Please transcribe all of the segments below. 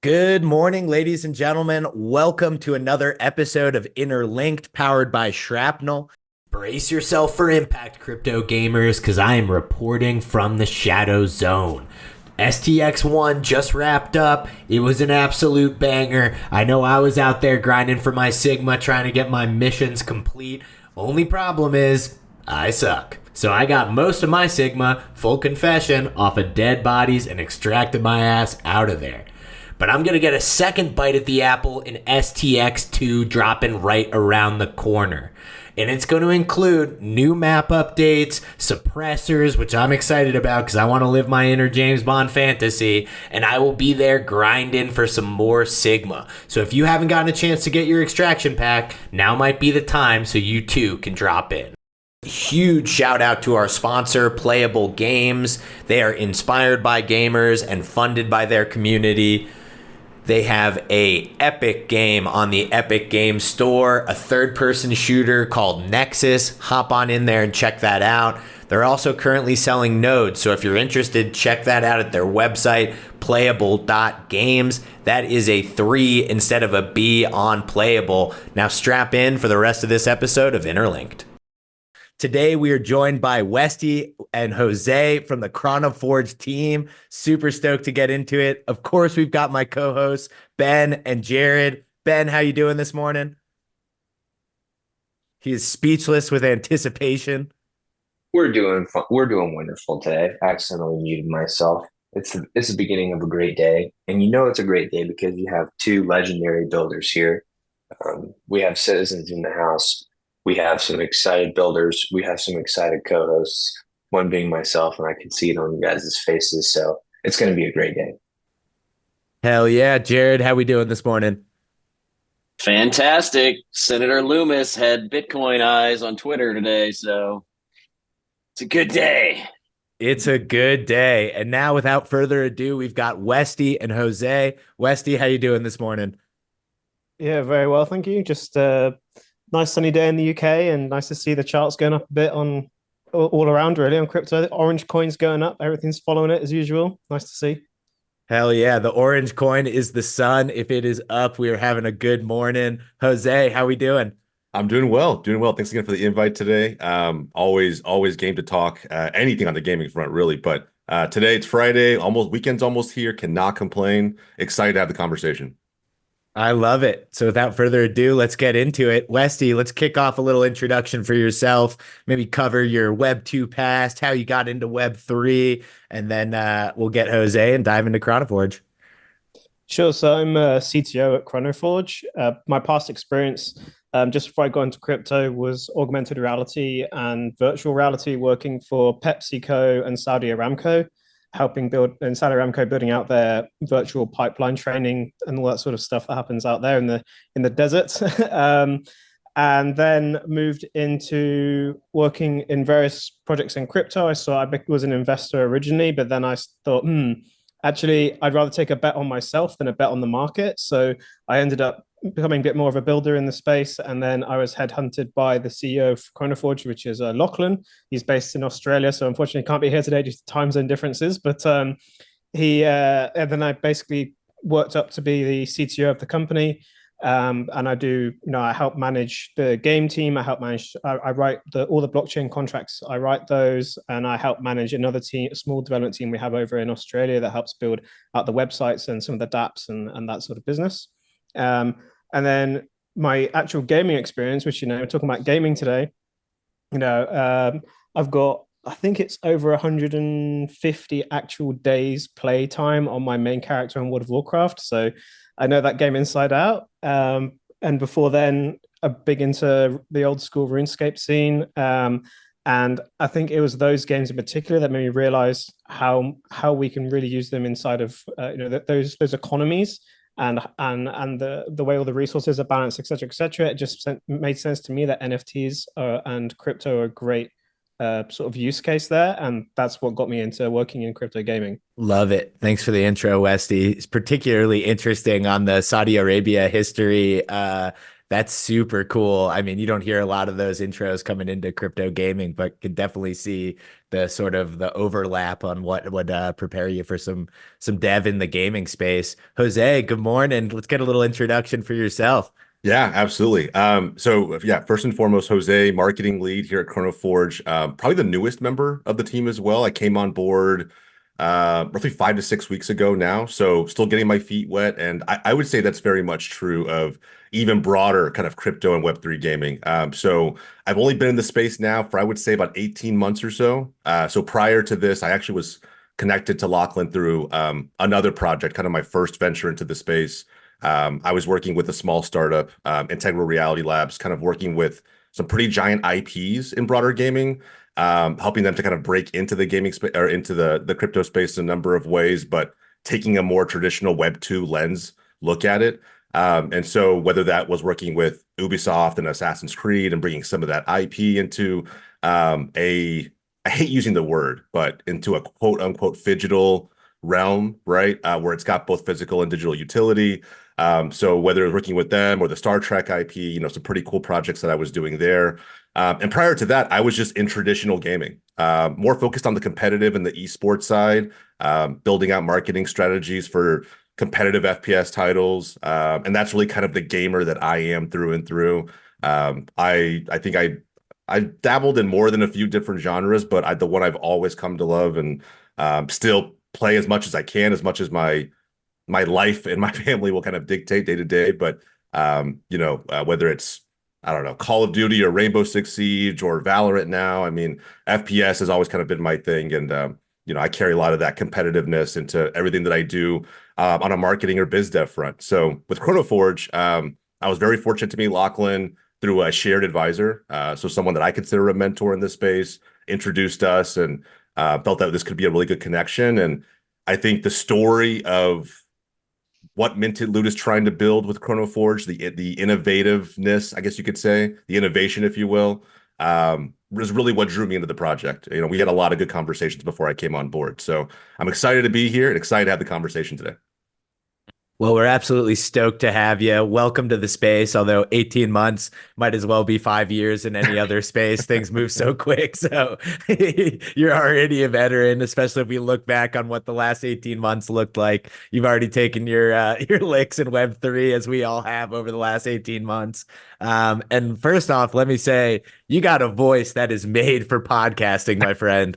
Good morning, ladies and gentlemen. Welcome to another episode of Interlinked, powered by Shrapnel. Brace yourself for impact, crypto gamers, because I am reporting from the Shadow Zone. STX1 just wrapped up. It was an absolute banger. I know I was out there grinding for my Sigma, trying to get my missions complete. Only problem is, I suck. So I got most of my Sigma, full confession, off of dead bodies and extracted my ass out of there. But I'm going to get a second bite at the apple in STX2 dropping right around the corner. And it's going to include new map updates, suppressors, which I'm excited about because I want to live my inner James Bond fantasy. And I will be there grinding for some more Sigma. So if you haven't gotten a chance to get your extraction pack, now might be the time so you too can drop in. Huge shout out to our sponsor, Playa3ull Games. They are inspired by gamers and funded by their community. They have a epic game on the Epic Games Store, a third-person shooter called Nexus. Hop on in there and check that out. They're also currently selling nodes, so if you're interested, check that out at their website, thirtieth.games. That is a 3 instead of a B on Playable. Now strap in for the rest of this episode of Interlinked. Today, we are joined by Westy and Jose from the Chronoforge team. Super stoked to get into it. Of course, we've got my co-hosts, Ben and Jared. Ben, how you doing this morning? He is speechless with anticipation. We're doing wonderful today. I accidentally muted myself. It's the beginning of a great day, and you know it's a great day because you have two legendary builders here. We have citizens in the house. We have some excited builders. We have some excited co-hosts. One being myself, and I can see it on you guys' faces. So it's going to be a great day. Hell yeah. Jared, how we doing this morning? Fantastic. Senator Loomis had Bitcoin eyes on Twitter today, so it's a good day. It's a good day. And now, without further ado, we've got Westy and Jose. Westy, how you doing this morning? Yeah, very well, thank you. Just nice sunny day in the UK, and nice to see the charts going up a bit on all around really on crypto. The orange coin's going up, everything's following it as usual. Nice to see. Hell yeah. The orange coin is the sun. If it is up, we are having a good morning. Jose, how we doing? I'm doing well, doing well. Thanks again for the invite today. Always game to talk. Anything on the gaming front, really. But today it's Friday, almost weekend's almost here. Cannot complain. Excited to have the conversation. I love it. So without further ado, let's get into it. Westy, let's kick off a little introduction for yourself. Maybe cover your Web 2 past, how you got into Web 3, and then we'll get Jose and dive into Chronoforge. Sure. So I'm a CTO at Chronoforge. My past experience, just before I got into crypto, was augmented reality and virtual reality, working for PepsiCo and Saudi Aramco, helping build and Saudi Aramco building out their virtual pipeline training and all that sort of stuff that happens out there in the desert. And then moved into working in various projects in crypto. I was an investor originally, but then I thought, actually, I'd rather take a bet on myself than a bet on the market. So I ended up becoming a bit more of a builder in the space. And then I was headhunted by the CEO of Chronoforge, which is Lachlan. He's based in Australia, so unfortunately can't be here today due to time zone differences. But and then I basically worked up to be the CTO of the company. And I do, I help manage the game team. I write all the blockchain contracts. I write those, and I help manage another team, a small development team we have over in Australia that helps build out the websites and some of the dApps and that sort of business. And then my actual gaming experience, which, we're talking about gaming today, I've got, I think it's over 150 actual days play time on my main character in World of Warcraft. So I know that game inside out. And before then, I'm big into the old school RuneScape scene. And I think it was those games in particular that made me realize how we can really use them inside of those economies and the way all the resources are balanced, et cetera, et cetera. It just made sense to me that NFTs and crypto are a great sort of use case there, and that's what got me into working in crypto gaming. Love it. Thanks for the intro, Westy. It's particularly interesting on the Saudi Arabia history. That's super cool. I mean, you don't hear a lot of those intros coming into crypto gaming, but could definitely see the sort of the overlap on what would prepare you for some dev in the gaming space. Jose, good morning. Let's get a little introduction for yourself. Yeah, absolutely. So yeah, first and foremost, Jose, marketing lead here at Chronoforge, probably the newest member of the team as well. I came on board roughly 5 to 6 weeks ago now, so still getting my feet wet. And I would say that's very much true of even broader kind of crypto and Web3 gaming. So I've only been in the space now for I would say about 18 months or so. So prior to this, I actually was connected to Lachlan through another project, kind of my first venture into the space. I was working with a small startup, Integral Reality Labs, kind of working with some pretty giant IPs in broader gaming, helping them to kind of break into the gaming space or into the crypto space in a number of ways, but taking a more traditional Web2 lens look at it. And so whether that was working with Ubisoft and Assassin's Creed and bringing some of that IP into I hate using the word, but into a quote unquote phygital realm, right? Where it's got both physical and digital utility. So whether it's working with them or the Star Trek IP, some pretty cool projects that I was doing there. And prior to that, I was just in traditional gaming, more focused on the competitive and the esports side, building out marketing strategies for competitive FPS titles. And that's really kind of the gamer that I am through and through. I think I dabbled in more than a few different genres, but the one I've always come to love and still play as much as I can, as much as my life and my family will kind of dictate day to day. But whether it's I don't know, Call of Duty or Rainbow Six Siege or Valorant now, I mean, FPS has always kind of been my thing, and I carry a lot of that competitiveness into everything that I do on a marketing or biz dev front. So with Chronoforge, I was very fortunate to meet Lachlan through a shared advisor, so someone that I consider a mentor in this space, introduced us and felt that this could be a really good connection. And I think the story of what Minted Loot is trying to build with Chronoforge, the innovativeness, I guess you could say, the innovation, if you will, was really what drew me into the project. We had a lot of good conversations before I came on board. So I'm excited to be here and excited to have the conversation today. Well, we're absolutely stoked to have you. Welcome to the space. Although 18 months might as well be 5 years in any other space. Things move so quick. So you're already a veteran, especially if we look back on what the last 18 months looked like. You've already taken your licks in Web3, as we all have over the last 18 months. And first off, let me say, you got a voice that is made for podcasting, my friend.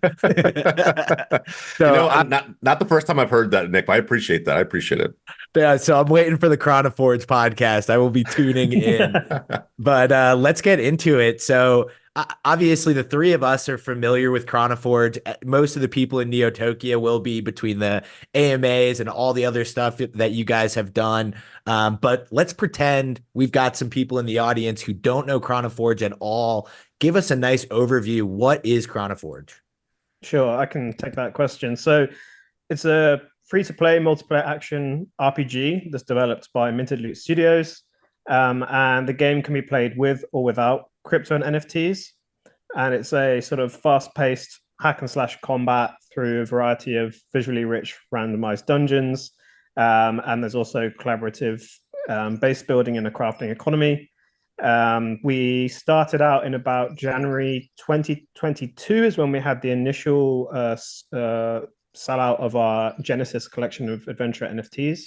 So I'm not the first time I've heard that, Nick, but I appreciate that. I appreciate it. Yeah, so I'm waiting for the Chronoforge podcast. I will be tuning in. But let's get into it. So obviously the three of us are familiar with Chronoforge. Most of the people in Neotokia will be, between the AMAs and all the other stuff that you guys have done. But let's pretend we've got some people in the audience who don't know Chronoforge at all. Give us a nice overview. What is Chronoforge? Sure, I can take that question. So it's a free-to-play multiplayer action RPG that's developed by Minted Loot Studios. And the game can be played with or without crypto and NFTs. And it's a sort of fast-paced hack and slash combat through a variety of visually rich randomized dungeons. And there's also collaborative base building and a crafting economy. We started out in about January 2022 is when we had the initial sellout of our Genesis collection of adventure NFTs.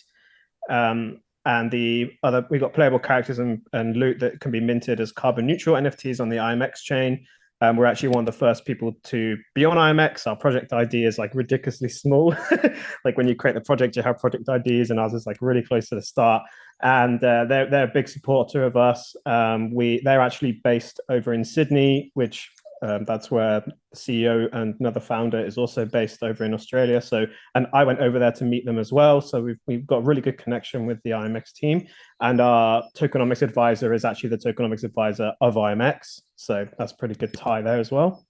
And we got playable characters and loot that can be minted as carbon neutral NFTs on the IMX chain. We're actually one of the first people to be on IMX. Our project ID is like ridiculously small. Like when you create the project, you have project IDs, and ours is like really close to the start. And they're a big supporter of us. They're actually based over in Sydney, which that's where the CEO and another founder is also based over in Australia. And I went over there to meet them as well. So we've got a really good connection with the IMX team. And our tokenomics advisor is actually the tokenomics advisor of IMX. So that's a pretty good tie there as well.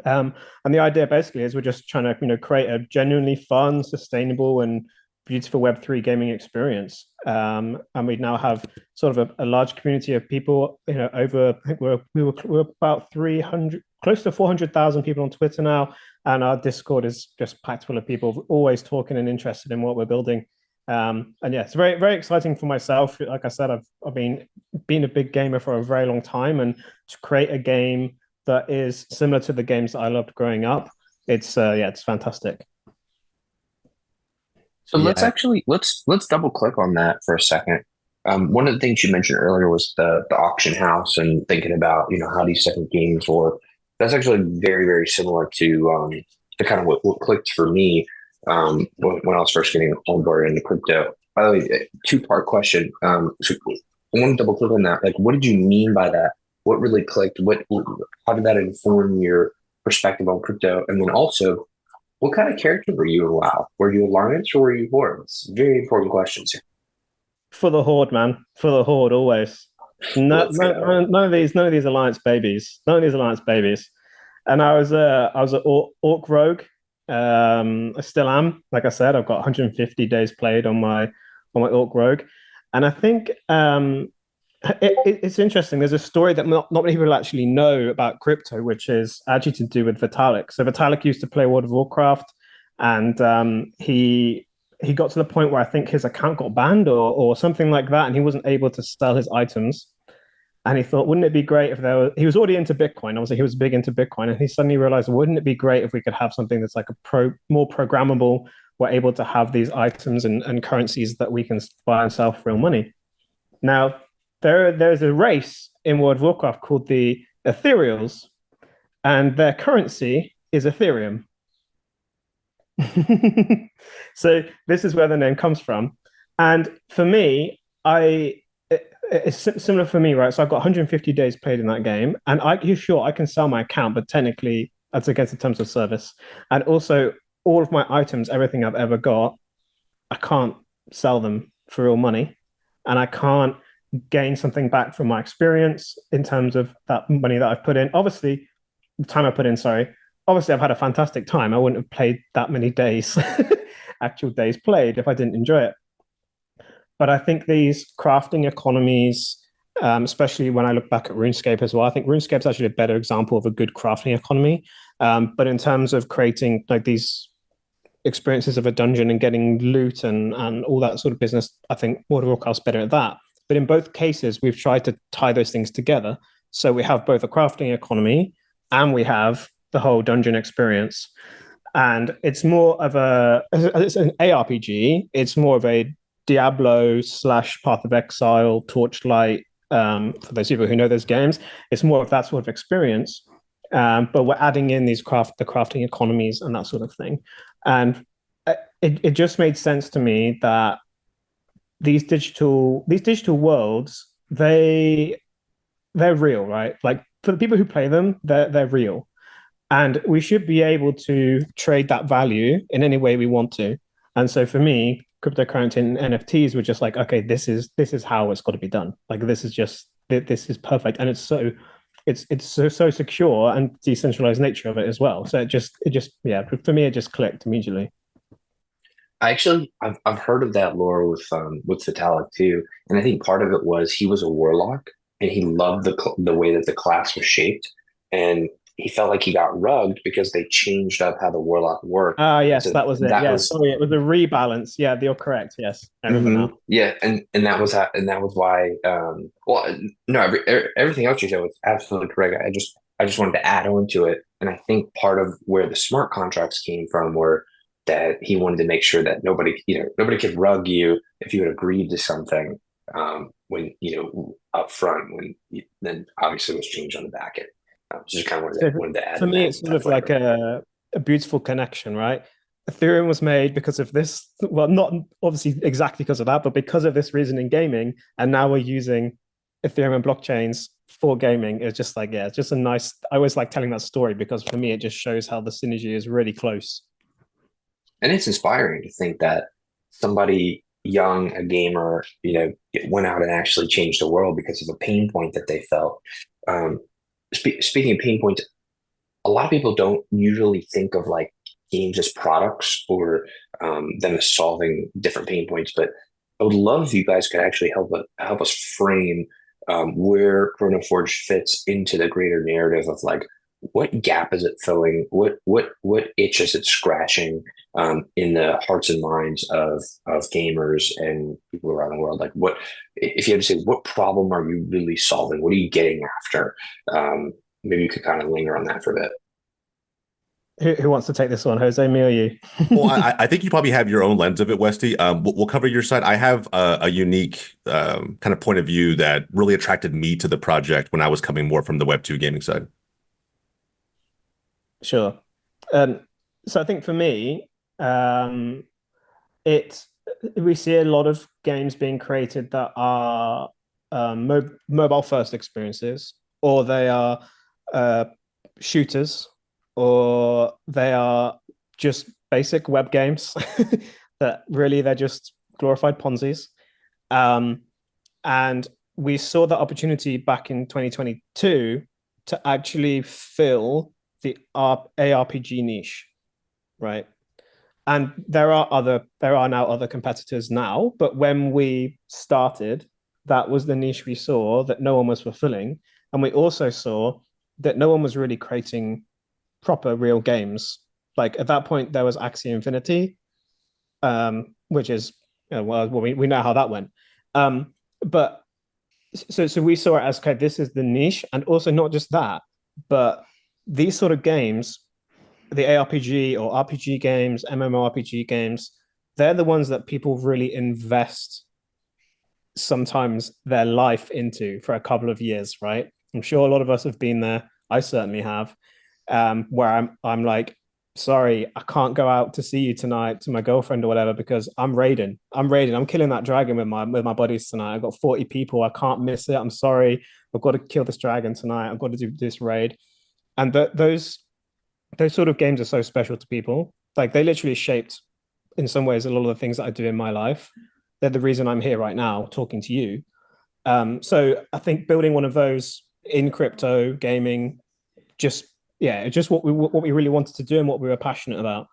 And the idea basically is we're just trying to create a genuinely fun, sustainable, and beautiful Web3 gaming experience. And we now have sort of a large community of people, over, I think we're about 300, close to 400,000 people on Twitter now. And our Discord is just packed full of people always talking and interested in what we're building. And yeah, it's very, very exciting for myself. Like I said, I've been a big gamer for a very long time, and to create a game that is similar to the games that I loved growing up, it's fantastic. So let's Yeah. actually let's double click on that for a second. One of the things you mentioned earlier was the auction house and thinking about how these different games work. That's actually very very similar to kind of what clicked for me when I was first getting on board into crypto. By the way, two-part question. So I want to double click on that. Like, what did you mean by that? What really clicked? How did that inform your perspective on crypto? And then also, what kind of character were you in WoW? Were you Alliance or were you Horde? It's very important questions here. For the Horde, man. For the Horde, always. None of these Alliance babies. None of these Alliance babies. And I was an Orc Rogue. I still am. Like I said, I've got 150 days played on my Orc Rogue, and I think it's interesting. There's a story that not many people actually know about crypto, which is actually to do with Vitalik. So Vitalik used to play World of Warcraft, and he got to the point where I think his account got banned or something like that, and he wasn't able to sell his items. And he thought, wouldn't it be great if he was already into Bitcoin. Obviously, he was big into Bitcoin. And he suddenly realized, wouldn't it be great if we could have something that's like more programmable? We're able to have these items and currencies that we can buy and sell for real money. Now, there's a race in World of Warcraft called the Ethereals, and their currency is Ethereum. So this is where the name comes from. And for me, it's similar for me, right? So I've got 150 days played in that game, and I can sell my account, but technically that's against the terms of service. And also, all of my items, everything I've ever got, I can't sell them for real money, and I can't gain something back from my experience in terms of that money that I've put in. Obviously, the time I put in, sorry. Obviously, I've had a fantastic time. I wouldn't have played that many days, actual days played, if I didn't enjoy it. But I think these crafting economies, especially when I look back at RuneScape as well, I think RuneScape is actually a better example of a good crafting economy. But in terms of creating like these experiences of a dungeon and getting loot and all that sort of business, I think World of Warcraft's better at that. But in both cases, we've tried to tie those things together. So we have both a crafting economy and we have the whole dungeon experience. And it's more of it's an ARPG. It's more of a Diablo / Path of Exile, Torchlight, for those people who know those games. It's more of that sort of experience, but we're adding in the crafting economies and that sort of thing. And it just made sense to me that these digital worlds, they're real, right? Like for the people who play them, they're real, and we should be able to trade that value in any way we want to. And so for me, cryptocurrency and NFTs were just like, okay, this is how it's got to be done. Like this is perfect, and it's so secure and decentralized nature of it as well. So it just for me it just clicked immediately. I've heard of that lore with Vitalik too, and I think part of it was he was a warlock and he loved the way that the class was shaped, and he felt like he got rugged because they changed up how the warlock worked. Yes, so that was it. Sorry, it was a rebalance. Yeah, you're correct. Yes, I remember now. Yeah, and that was why. Well, no, everything else you said was absolutely correct. I just wanted to add on to it, and I think part of where the smart contracts came from were that he wanted to make sure that nobody could rug you if you had agreed to something when up front. Then obviously it was changed on the back end. Just kind of wanted to add. For me, it's sort of like a beautiful connection, right? Ethereum was made because of this. Well, not obviously exactly because of that, but because of this reason in gaming. And now we're using Ethereum and blockchains for gaming. It's just like, it's just a nice. I always like telling that story because for me, it just shows how the synergy is really close. And it's inspiring to think that somebody young, a gamer, went out and actually changed the world because of a pain point that they felt. Speaking of pain points, a lot of people don't usually think of like games as products or them as solving different pain points. But I would love if you guys could actually help us frame where Chronoforge fits into the greater narrative of like what gap is it filling? What itch is it scratching in the hearts and minds of gamers and people around the world? Like, what if you had to say, what problem are you really solving? What are you getting after? Maybe you could kind of linger on that for a bit. Who wants to take this one, Jose, me or you? Well, I think you probably have your own lens of it, Westy. We'll cover your side. I have a unique kind of point of view that really attracted me to the project when I was coming more from the Web 2 gaming side. Sure. So I think for me, it we see a lot of games being created that are mobile first experiences, or they are uh, shooters, or they are just basic web games that really they're just glorified Ponzi's. Um, and we saw the opportunity back in 2022 to actually fill the ARPG niche, right? And there are now other competitors now, but when we started, that was the niche we saw that no one was fulfilling. And we also saw that no one was really creating proper real games. Like at that point, there was Axie Infinity, which is well, we know how that went. But so we saw it as okay, this is the niche, and also not just that, but these sort of games, the ARPG or RPG games, MMORPG games, they're the ones that people really invest sometimes their life into for a couple of years, right? I'm sure a lot of us have been there. I certainly have, where I'm like, sorry, I can't go out to see you tonight to my girlfriend or whatever because I'm raiding. I'm killing that dragon with my buddies tonight. I've got 40 people. I can't miss it. I'm sorry. I've got to kill this dragon tonight. I've got to do this raid. And those sort of games are so special to people. Like they literally shaped in some ways a lot of the things that I do in my life. They're the reason I'm here right now talking to you. So I think building one of those in crypto gaming, just just what we really wanted to do and what we were passionate about,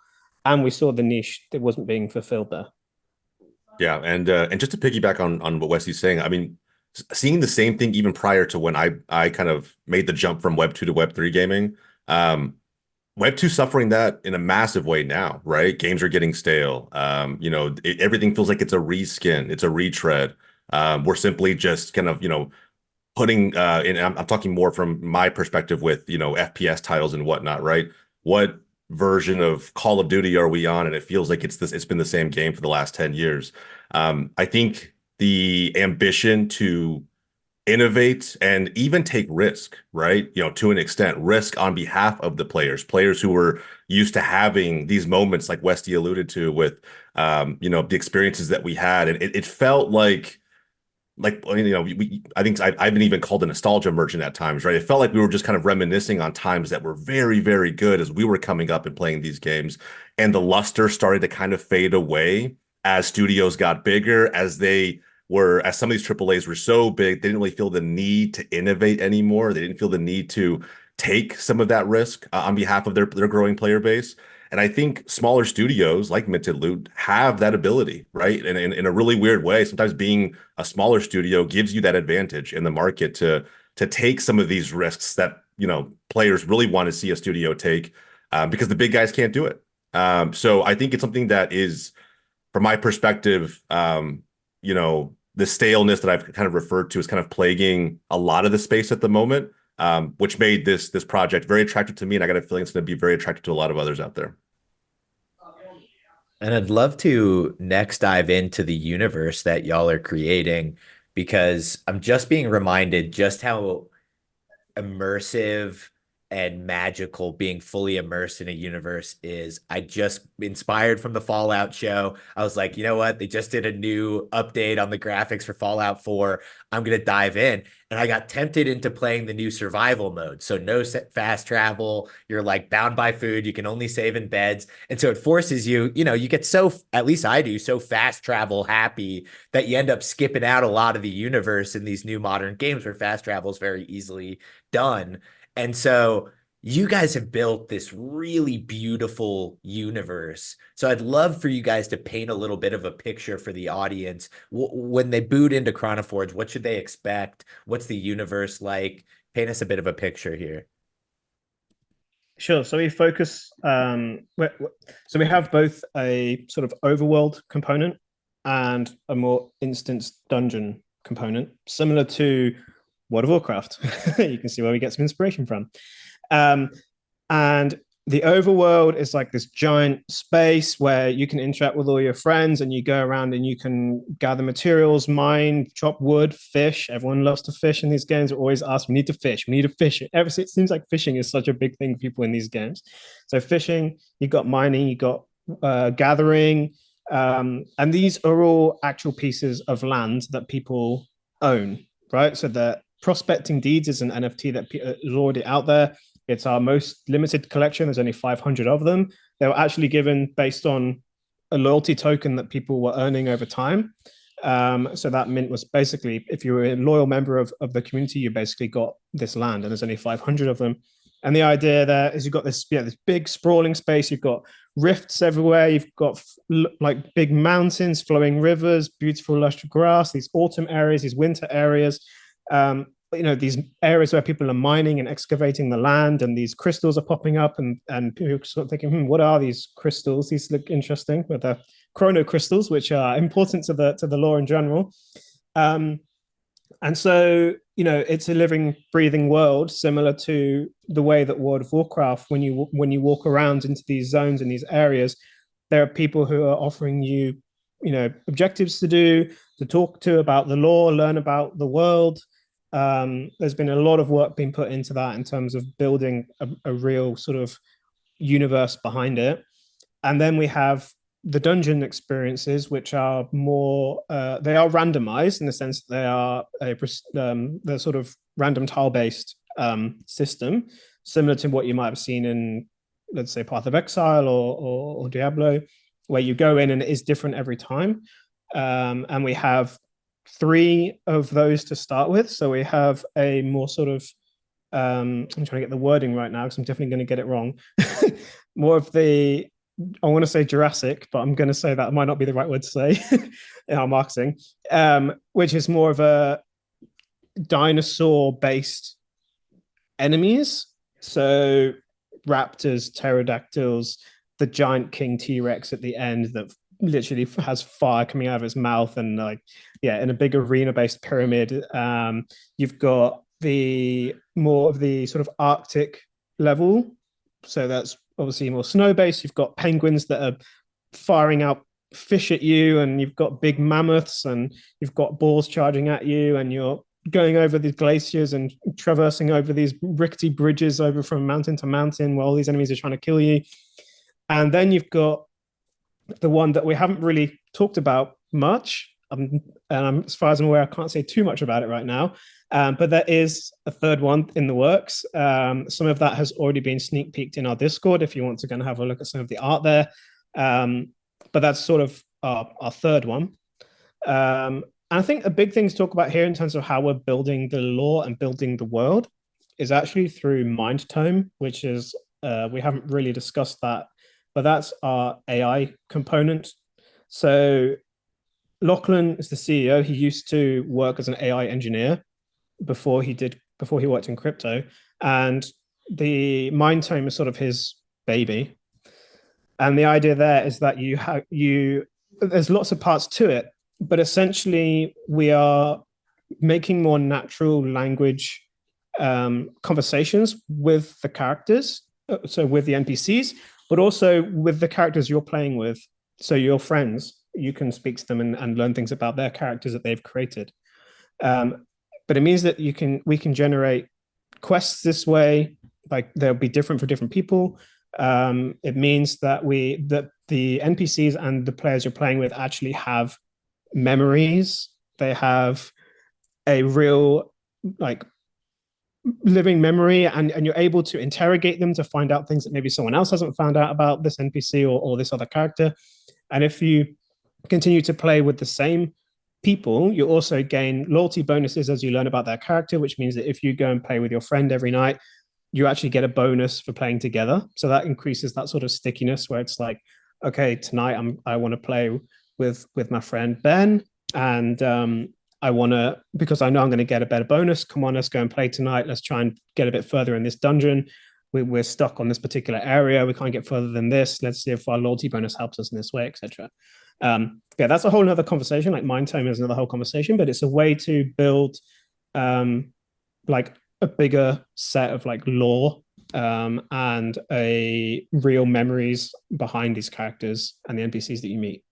and we saw the niche that wasn't being fulfilled there. Yeah, and just to piggyback on what Wesley's saying, I mean, seeing the same thing even prior to when I kind of made the jump from Web 2 to Web 3 gaming. Web 2 suffering that in a massive way now, right? Games are getting stale. Everything feels like it's a reskin, it's a retread. We're simply just kind of, putting and I'm talking more from my perspective with, FPS titles and whatnot, right? What version of Call of Duty are we on? And it feels like it's been the same game for the last 10 years. I think the ambition to innovate and even take risk, right? To an extent, risk on behalf of the players who were used to having these moments like Westy alluded to with, the experiences that we had. And it felt like, I think I've been even called a nostalgia merchant at times, right? It felt like we were just kind of reminiscing on times that were very, very good as we were coming up and playing these games. And the luster started to kind of fade away as studios got bigger, as some of these AAAs were so big, they didn't really feel the need to innovate anymore. They didn't feel the need to take some of that risk on behalf of their growing player base. And I think smaller studios like Minted Loot have that ability, right? And in a really weird way, sometimes being a smaller studio gives you that advantage in the market to take some of these risks that players really want to see a studio take because the big guys can't do it. So I think it's something that is, from my perspective, the staleness that I've kind of referred to is kind of plaguing a lot of the space at the moment, which made this project very attractive to me, and I got a feeling it's going to be very attractive to a lot of others out there. And I'd love to next dive into the universe that y'all are creating because I'm just being reminded just how immersive and magical being fully immersed in a universe is. I just inspired from the Fallout show. I was like, you know what? They just did a new update on the graphics for Fallout 4. I'm going to dive in. And I got tempted into playing the new survival mode. So no fast travel. You're like bound by food. You can only save in beds. And so it forces you, you get so, at least I do, so fast travel happy that you end up skipping out a lot of the universe in these new modern games where fast travel is very easily done. And so you guys have built this really beautiful universe. So I'd love for you guys to paint a little bit of a picture for the audience. When they boot into Chronoforge, what should they expect? What's the universe like? Paint us a bit of a picture here. Sure. So we focus. So we have both a sort of overworld component and a more instance dungeon component, similar to World of Warcraft. You can see where we get some inspiration from. And the overworld is like this giant space where you can interact with all your friends and you go around and you can gather materials, mine, chop wood, fish. Everyone loves to fish in these games. They always ask, we need to fish, we need to fish. It seems like fishing is such a big thing for people in these games. So fishing, you got mining, you got gathering, and these are all actual pieces of land that people own, right? So the prospecting deeds is an NFT that is already out there. It's our most limited collection. There's only 500 of them. They were actually given based on a loyalty token that people were earning over time. So that mint was basically, if you were a loyal member of the community, you basically got this land, and there's only 500 of them. And the idea there is you've got this big sprawling space. You've got rifts everywhere. You've got like big mountains, flowing rivers, beautiful lush grass, these autumn areas, these winter areas. These areas where people are mining and excavating the land, and these crystals are popping up, and people are sort of thinking, what are these crystals? These look interesting, with the chrono crystals, which are important to the lore in general. And so, it's a living, breathing world, similar to the way that World of Warcraft, when you walk around into these zones and these areas, there are people who are offering you, objectives to do, to talk to about the lore, learn about the world. There's been a lot of work being put into that in terms of building a real sort of universe behind it. And then we have the dungeon experiences, which are more they are randomized in the sense that they are they're sort of random tile-based system, similar to what you might have seen in, let's say, Path of Exile or Diablo, where you go in and it is different every time. And we have 3 of those to start with. So we have a more sort of I'm trying to get the wording right now because I'm definitely going to get it wrong. More of the, I want to say Jurassic, but I'm going to say that might not be the right word to say in our marketing, which is more of a dinosaur-based enemies. So raptors, pterodactyls, the giant king T-Rex at the end that literally has fire coming out of its mouth, and in a big arena-based pyramid. You've got the more of the sort of Arctic level, so that's obviously more snow-based. You've got penguins that are firing out fish at you, and you've got big mammoths, and you've got boars charging at you, and you're going over these glaciers and traversing over these rickety bridges over from mountain to mountain while all these enemies are trying to kill you. And then you've got the one that we haven't really talked about much, and as far as I'm aware, I can't say too much about it right now, but there is a third one in the works. Some of that has already been sneak peeked in our Discord if you want to go and have a look at some of the art there, but that's sort of our third one. And I think a big thing to talk about here in terms of how we're building the lore and building the world is actually through Mind Tome, which is we haven't really discussed that, but that's our AI component. So Lachlan is the CEO. He used to work as an AI engineer before he worked in crypto, and the Mind Tome is sort of his baby. And the idea there is that there's lots of parts to it, but essentially we are making more natural language conversations with the characters, so with the NPCs, but also with the characters you're playing with. So your friends, you can speak to them and learn things about their characters that they've created. But it means that we can generate quests this way, like they'll be different for different people. It means that the NPCs and the players you're playing with actually have memories. They have a real living memory, and you're able to interrogate them to find out things that maybe someone else hasn't found out about this NPC or this other character. And if you continue to play with the same people, you also gain loyalty bonuses as you learn about their character, which means that if you go and play with your friend every night, you actually get a bonus for playing together. So that increases that sort of stickiness where it's like, okay, tonight I want to play with my friend Ben, and I want to, because I know I'm going to get a better bonus. Come on, let's go and play tonight. Let's try and get a bit further in this dungeon. we're stuck on this particular area. We can't get further than this. Let's see if our loyalty bonus helps us in this way, etc. Yeah, that's a whole other conversation. Like mind tome is another whole conversation, but it's a way to build like a bigger set of like lore and a real memories behind these characters and the NPCs that you meet.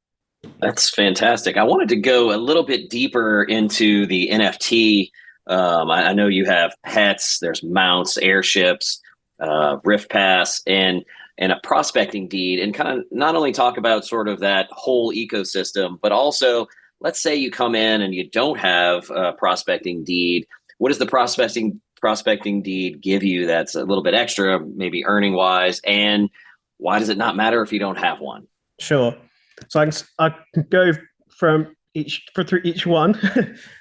That's fantastic. I wanted to go a little bit deeper into the NFT. I know you have pets, there's mounts, airships, Rift Pass, and a prospecting deed, and kind of not only talk about sort of that whole ecosystem, but also let's say you come in and you don't have a prospecting deed. What does the prospecting deed give you that's a little bit extra, maybe earning wise, and why does it not matter if you don't have one? Sure. So I can go through each one.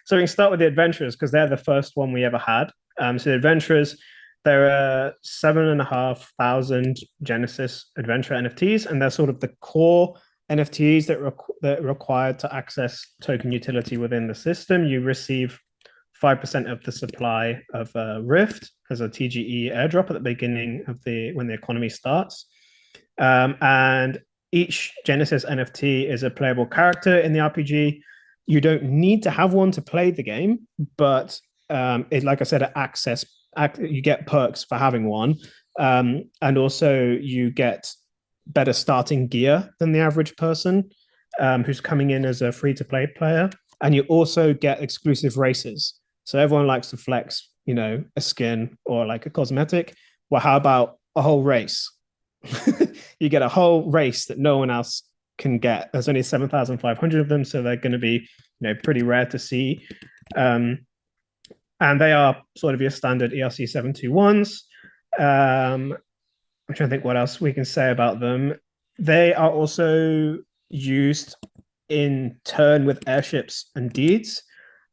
So we can start with the adventurers because they're the first one we ever had. So the adventurers, there are 7,500 Genesis adventure NFTs, and they're sort of the core NFTs that are required to access token utility within the system. You receive 5% of the supply of Rift as a TGE airdrop at the beginning of when the economy starts. And each Genesis NFT is a playable character in the RPG. You don't need to have one to play the game, but like I said, you get perks for having one. And also you get better starting gear than the average person who's coming in as a free-to-play player. And you also get exclusive races. So everyone likes to flex, a skin or like a cosmetic. Well, how about a whole race? You get a whole race that no one else can get. There's only 7,500 of them, so they're going to be, pretty rare to see. And they are sort of your standard ERC 721s. I'm trying to think what else we can say about them. They are also used in turn with airships and deeds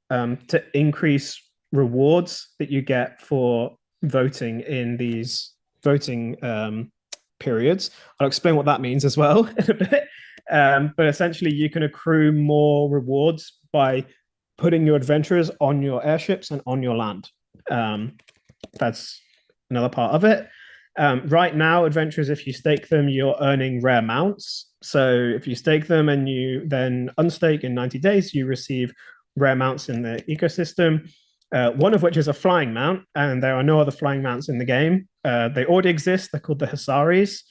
to increase rewards that you get for voting in these voting periods. I'll explain what that means as well in a bit. But essentially, you can accrue more rewards by putting your adventurers on your airships and on your land. That's another part of it. Right now, adventurers, if you stake them, you're earning rare mounts. So if you stake them and you then unstake in 90 days, you receive rare mounts in the ecosystem. One of which is a flying mount, and there are no other flying mounts in the game. They already exist. They're called the Hisaris.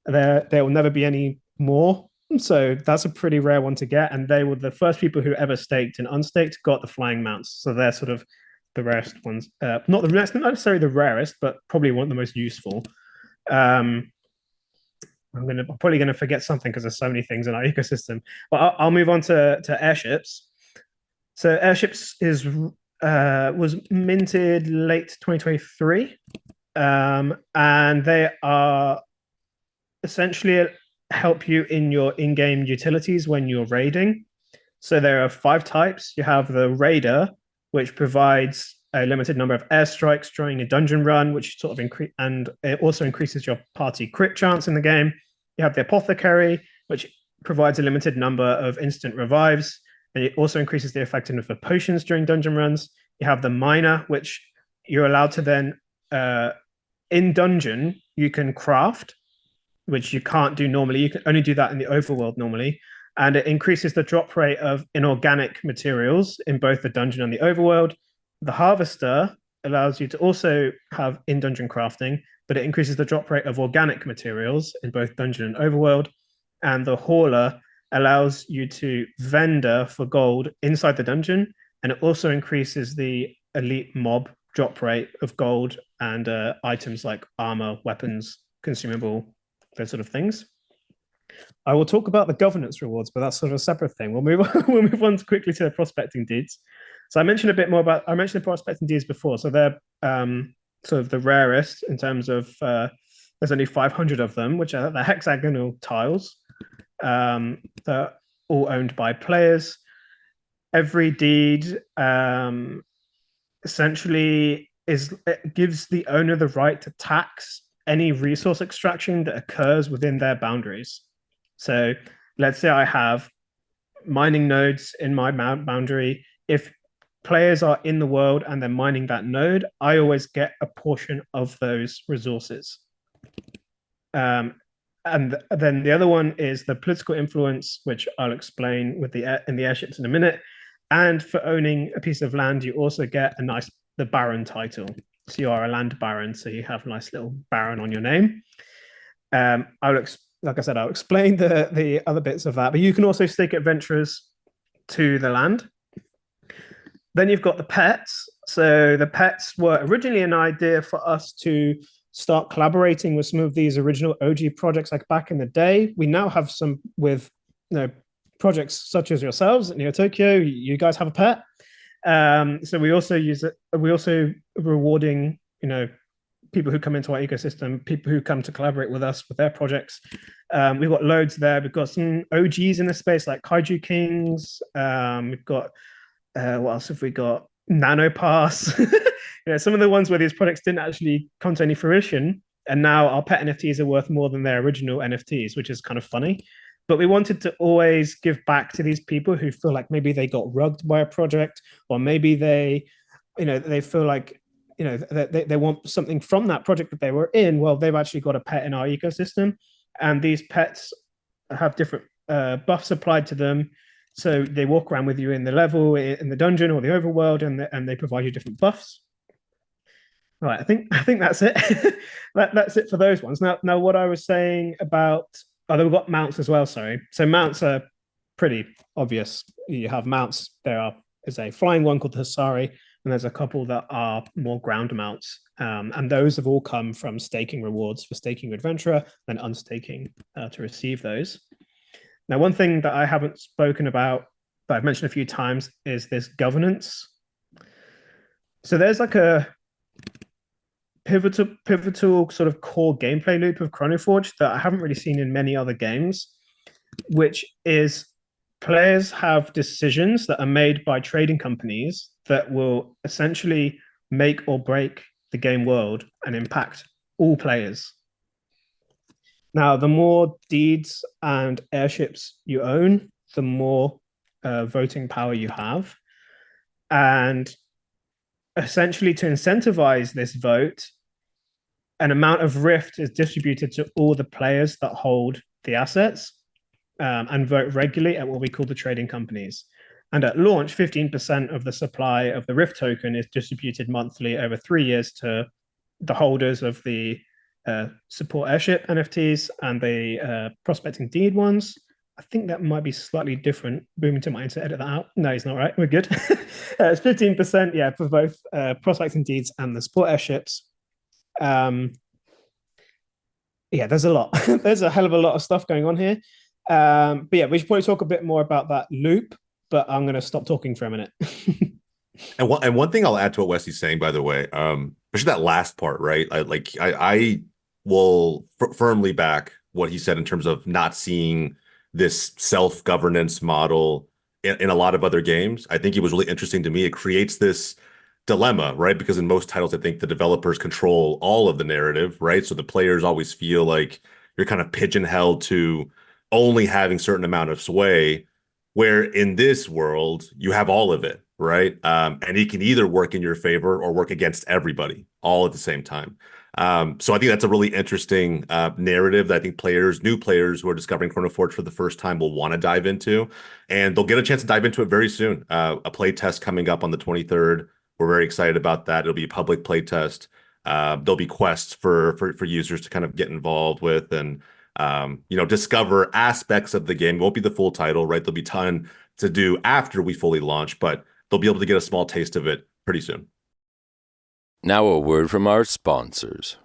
There will never be any more. So that's a pretty rare one to get. And they were the first people who ever staked and unstaked got the flying mounts. So they're sort of the rarest ones. Not necessarily the rarest, but probably one of the most useful. I'm probably going to forget something because there's so many things in our ecosystem. But I'll move on to airships. So airships was minted late 2023, and they are essentially help you in your in-game utilities when you're raiding. So there are 5 types. You have the Raider, which provides a limited number of airstrikes during a dungeon run, which sort of increase, and it also increases your party crit chance in the game. You have the Apothecary, which provides a limited number of instant revives, and it also increases the effectiveness of potions during dungeon runs. You have the Miner, which you're allowed to then, in dungeon, you can craft, which you can't do normally. You can only do that in the overworld normally. And it increases the drop rate of inorganic materials in both the dungeon and the overworld. The Harvester allows you to also have in-dungeon crafting, but it increases the drop rate of organic materials in both dungeon and overworld. And the Hauler allows you to vendor for gold inside the dungeon, and it also increases the elite mob drop rate of gold and items like armor, weapons, consumable, those sort of things. I will talk about the governance rewards, but that's sort of a separate thing. We'll move on quickly to the prospecting deeds. So I mentioned the prospecting deeds before. So they're sort of the rarest in terms of there's only 500 of them, which are the hexagonal tiles. They're all owned by players. Every deed essentially gives the owner the right to tax any resource extraction that occurs within their boundaries. So let's say I have mining nodes in my boundary. If players are in the world and they're mining that node, I always get a portion of those resources. And then the other one is the political influence, which I'll explain with in the airships in a minute. And for owning a piece of land, you also get the Baron title. So you are a land baron, so you have a nice little baron on your name. Like I said, I'll explain the other bits of that, but you can also stake adventurers to the land. Then you've got the pets. So the pets were originally an idea for us to start collaborating with some of these original OG projects like back in the day. We now have some with projects such as yourselves at Neo Tokyo. You guys have a pet. So we also use it. We also rewarding, people who come into our ecosystem, people who come to collaborate with us with their projects. We've got loads there. We've got some OGs in the space like Kaiju Kings. We've got, what else have we got? Nanopass. Some of the ones where these projects didn't actually come to any fruition. And now our pet NFTs are worth more than their original NFTs, which is kind of funny. But we wanted to always give back to these people who feel like maybe they got rugged by a project, or maybe they feel like, they want something from that project that they were in. Well, they've actually got a pet in our ecosystem, and these pets have different buffs applied to them. So they walk around with you in the level, in the dungeon or the overworld, and they provide you different buffs. All right, I think that's it. That's it for those ones. Now, what I was saying about we've got mounts as well. Sorry, so mounts are pretty obvious. You have mounts. Is a flying one called the Hisari, and there's a couple that are more ground mounts. And those have all come from staking rewards for staking your adventurer, and unstaking to receive those. Now, one thing that I haven't spoken about, but I've mentioned a few times, is this governance. So there's like a pivotal sort of core gameplay loop of Chronoforge that I haven't really seen in many other games, which is players have decisions that are made by trading companies that will essentially make or break the game world and impact all players. Now, the more deeds and airships you own, the more voting power you have. And essentially, to incentivize this vote, an amount of Rift is distributed to all the players that hold the assets and vote regularly at what we call the trading companies. And at launch, 15% of the supply of the Rift token is distributed monthly over 3 years to the holders of the support airship NFTs and the prospecting deed ones. I think that might be slightly different. Boomington might need to edit that out. No, he's not right. We're good. It's 15%, yeah, for both prospecting deeds and the support airships. Yeah, there's a lot. There's a hell of a lot of stuff going on here. But yeah, we should probably talk a bit more about that loop, but I'm going to stop talking for a minute. And one thing I'll add to what Westy's saying, by the way, especially that last part, right? I will firmly back what he said in terms of not seeing this self-governance model in a lot of other games. I think it was really interesting to me. It creates this dilemma, right? Because in most titles, I think the developers control all of the narrative, right? So the players always feel like you're kind of pigeonholed to only having certain amount of sway, where in this world, you have all of it, right? And it can either work in your favor or work against everybody all at the same time. So I think that's a really interesting narrative that I think new players who are discovering Chronoforge for the first time will want to dive into, and they'll get a chance to dive into it very soon. A play test coming up on the 23rd. We're very excited about that. It'll be a public play test. There'll be quests for users to kind of get involved with and discover aspects of the game. It won't be the full title, right? There'll be a ton to do after we fully launch, but they'll be able to get a small taste of it pretty soon. Now a word from our sponsors.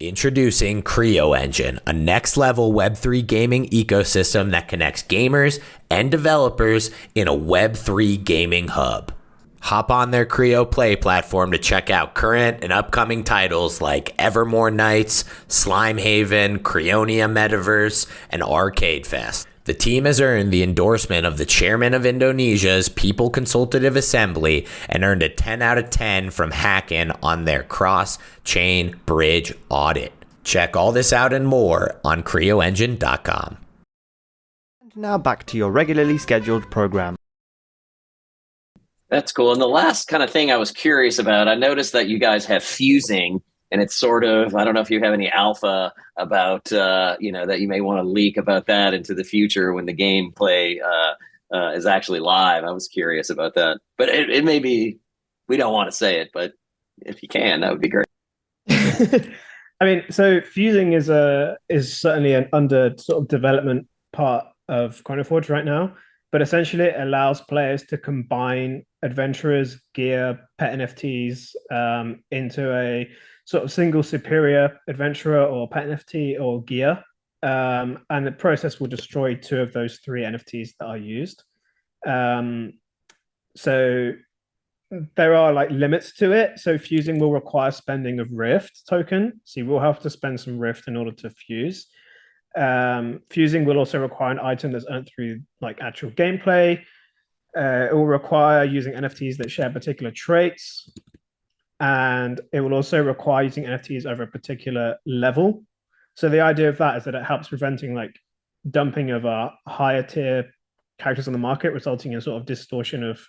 Introducing Creo Engine, a next-level Web3 gaming ecosystem that connects gamers and developers in a Web3 gaming hub. Hop on their Creo Play platform to check out current and upcoming titles like Evermore Nights, Slime Haven, Creonia Metaverse, and Arcade Fest. The team has earned the endorsement of the chairman of Indonesia's People Consultative Assembly and earned a 10 out of 10 from Hackin on their cross-chain bridge audit. Check all this out and more on CreoEngine.com. And now back to your regularly scheduled program. That's cool. And the last kind of thing I was curious about, I noticed that you guys have fusing, and it's sort of, I don't know if you have any alpha about, that you may want to leak about that into the future when the gameplay is actually live. I was curious about that, but it may be, we don't want to say it, but if you can, that would be great. I mean, so fusing is certainly an under sort of development part of Chronoforge right now, but essentially it allows players to combine adventurers, gear, pet NFTs into a sort of single superior adventurer or pet NFT or gear. And the process will destroy two of those three NFTs that are used. Um, so there are like limits to it. So fusing will require spending of Rift token. So you will have to spend some Rift in order to fuse. Fusing will also require an item that's earned through like actual gameplay. It will require using NFTs that share particular traits. And it will also require using NFTs over a particular level. So the idea of that is that it helps preventing like dumping of higher tier characters on the market, resulting in sort of distortion of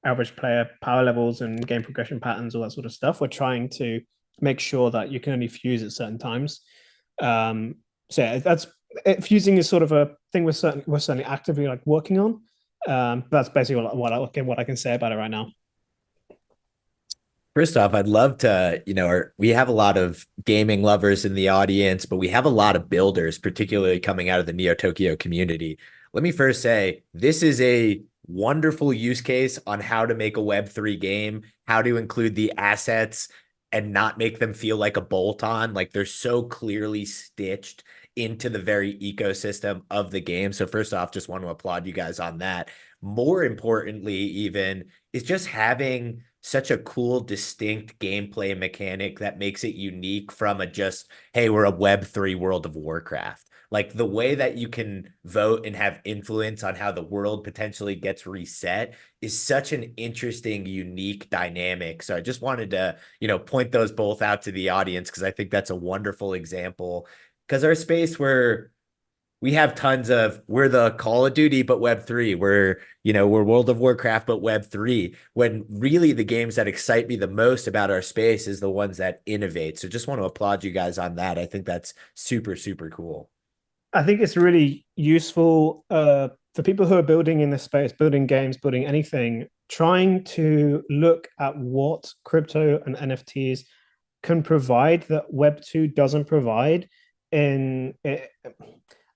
average player power levels and game progression patterns, all that sort of stuff. We're trying to make sure that you can only fuse at certain times. So yeah, fusing is sort of a thing we're certainly actively like working on. That's basically what I can say about it right now. First off, I'd love to, we have a lot of gaming lovers in the audience, but we have a lot of builders, particularly coming out of the Neo Tokyo community. Let me first say, this is a wonderful use case on how to make a Web3 game, how to include the assets and not make them feel like a bolt-on. Like they're so clearly stitched into the very ecosystem of the game. So first off, just want to applaud you guys on that. More importantly, even is just having such a cool, distinct gameplay mechanic that makes it unique from a just, hey, we're a Web3 World of Warcraft. Like the way that you can vote and have influence on how the world potentially gets reset is such an interesting, unique dynamic. So I just wanted to, point those both out to the audience because I think that's a wonderful example. Because our space where we have tons of, we're the Call of Duty, but Web3. We're World of Warcraft, but Web3. When really the games that excite me the most about our space is the ones that innovate. So just want to applaud you guys on that. I think that's super, super cool. I think it's really useful for people who are building in this space, building games, building anything, trying to look at what crypto and NFTs can provide that Web2 doesn't provide in it,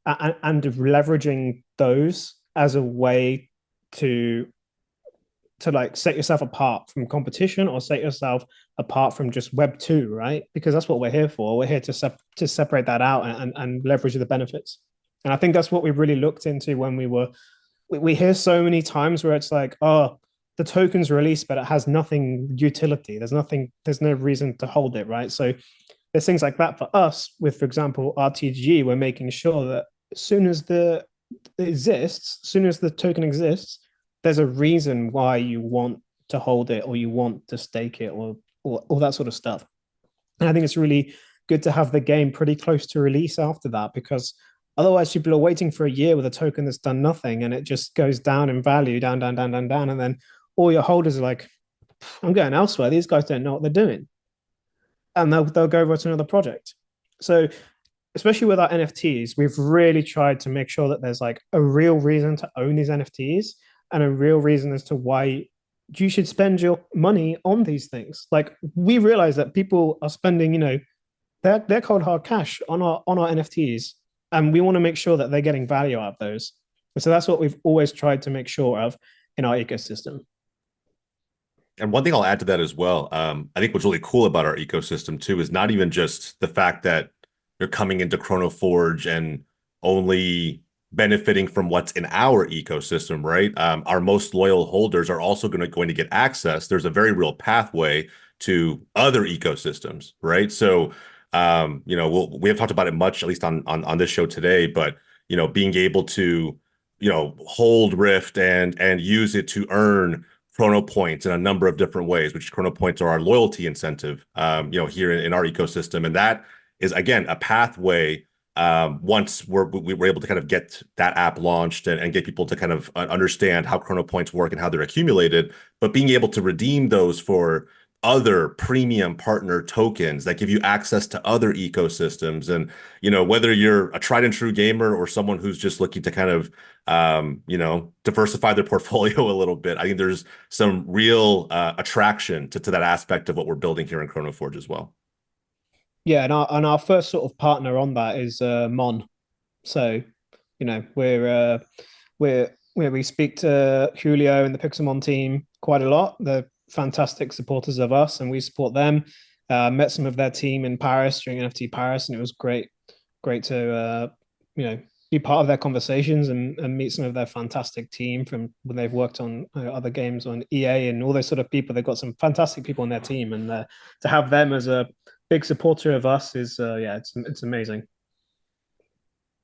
and leveraging those as a way to like set yourself apart from competition or set yourself apart from just Web2, right? Because that's what we're here for. We're here to separate that out and leverage the benefits. And I think that's what we really looked into when we hear so many times where it's like, oh, the token's released, but it has nothing utility. There's no reason to hold it, right? So there's things like that for us with, for example, RTG, we're making sure that as soon as the token exists, there's a reason why you want to hold it or you want to stake it or all that sort of stuff. And I think it's really good to have the game pretty close to release after that, because otherwise people are waiting for a year with a token that's done nothing and it just goes down in value, down. And then all your holders are like, I'm going elsewhere. These guys don't know what they're doing. And they'll go over to another project. So especially with our NFTs, we've really tried to make sure that there's like a real reason to own these NFTs and a real reason as to why you should spend your money on these things. Like we realize that people are spending, their cold hard cash on our NFTs, and we want to make sure that they're getting value out of those. And so that's what we've always tried to make sure of in our ecosystem. And one thing I'll add to that as well, I think what's really cool about our ecosystem too is not even just the fact that you're coming into Chronoforge and only benefiting from what's in our ecosystem, right? Our most loyal holders are also going to get access. There's a very real pathway to other ecosystems, right? So, we have talked about it much, at least on this show today, but, being able to, hold Rift and use it to earn Chrono points in a number of different ways, which Chrono points are our loyalty incentive, here in our ecosystem. And that is, again, a pathway once we were able to kind of get that app launched and get people to kind of understand how chrono points work and how they're accumulated, but being able to redeem those for other premium partner tokens that give you access to other ecosystems. And, whether you're a tried and true gamer or someone who's just looking to kind of, diversify their portfolio a little bit, I think there's some real attraction to that aspect of what we're building here in Chronoforge as well. Yeah, and our first sort of partner on that is Mon. So, we speak to Julio and the Pixelmon team quite a lot. They're fantastic supporters of us, and we support them. Met some of their team in Paris during NFT Paris, and it was great to be part of their conversations and meet some of their fantastic team from when they've worked on other games on EA and all those sort of people. They've got some fantastic people on their team, and to have them as a big supporter of us is it's amazing.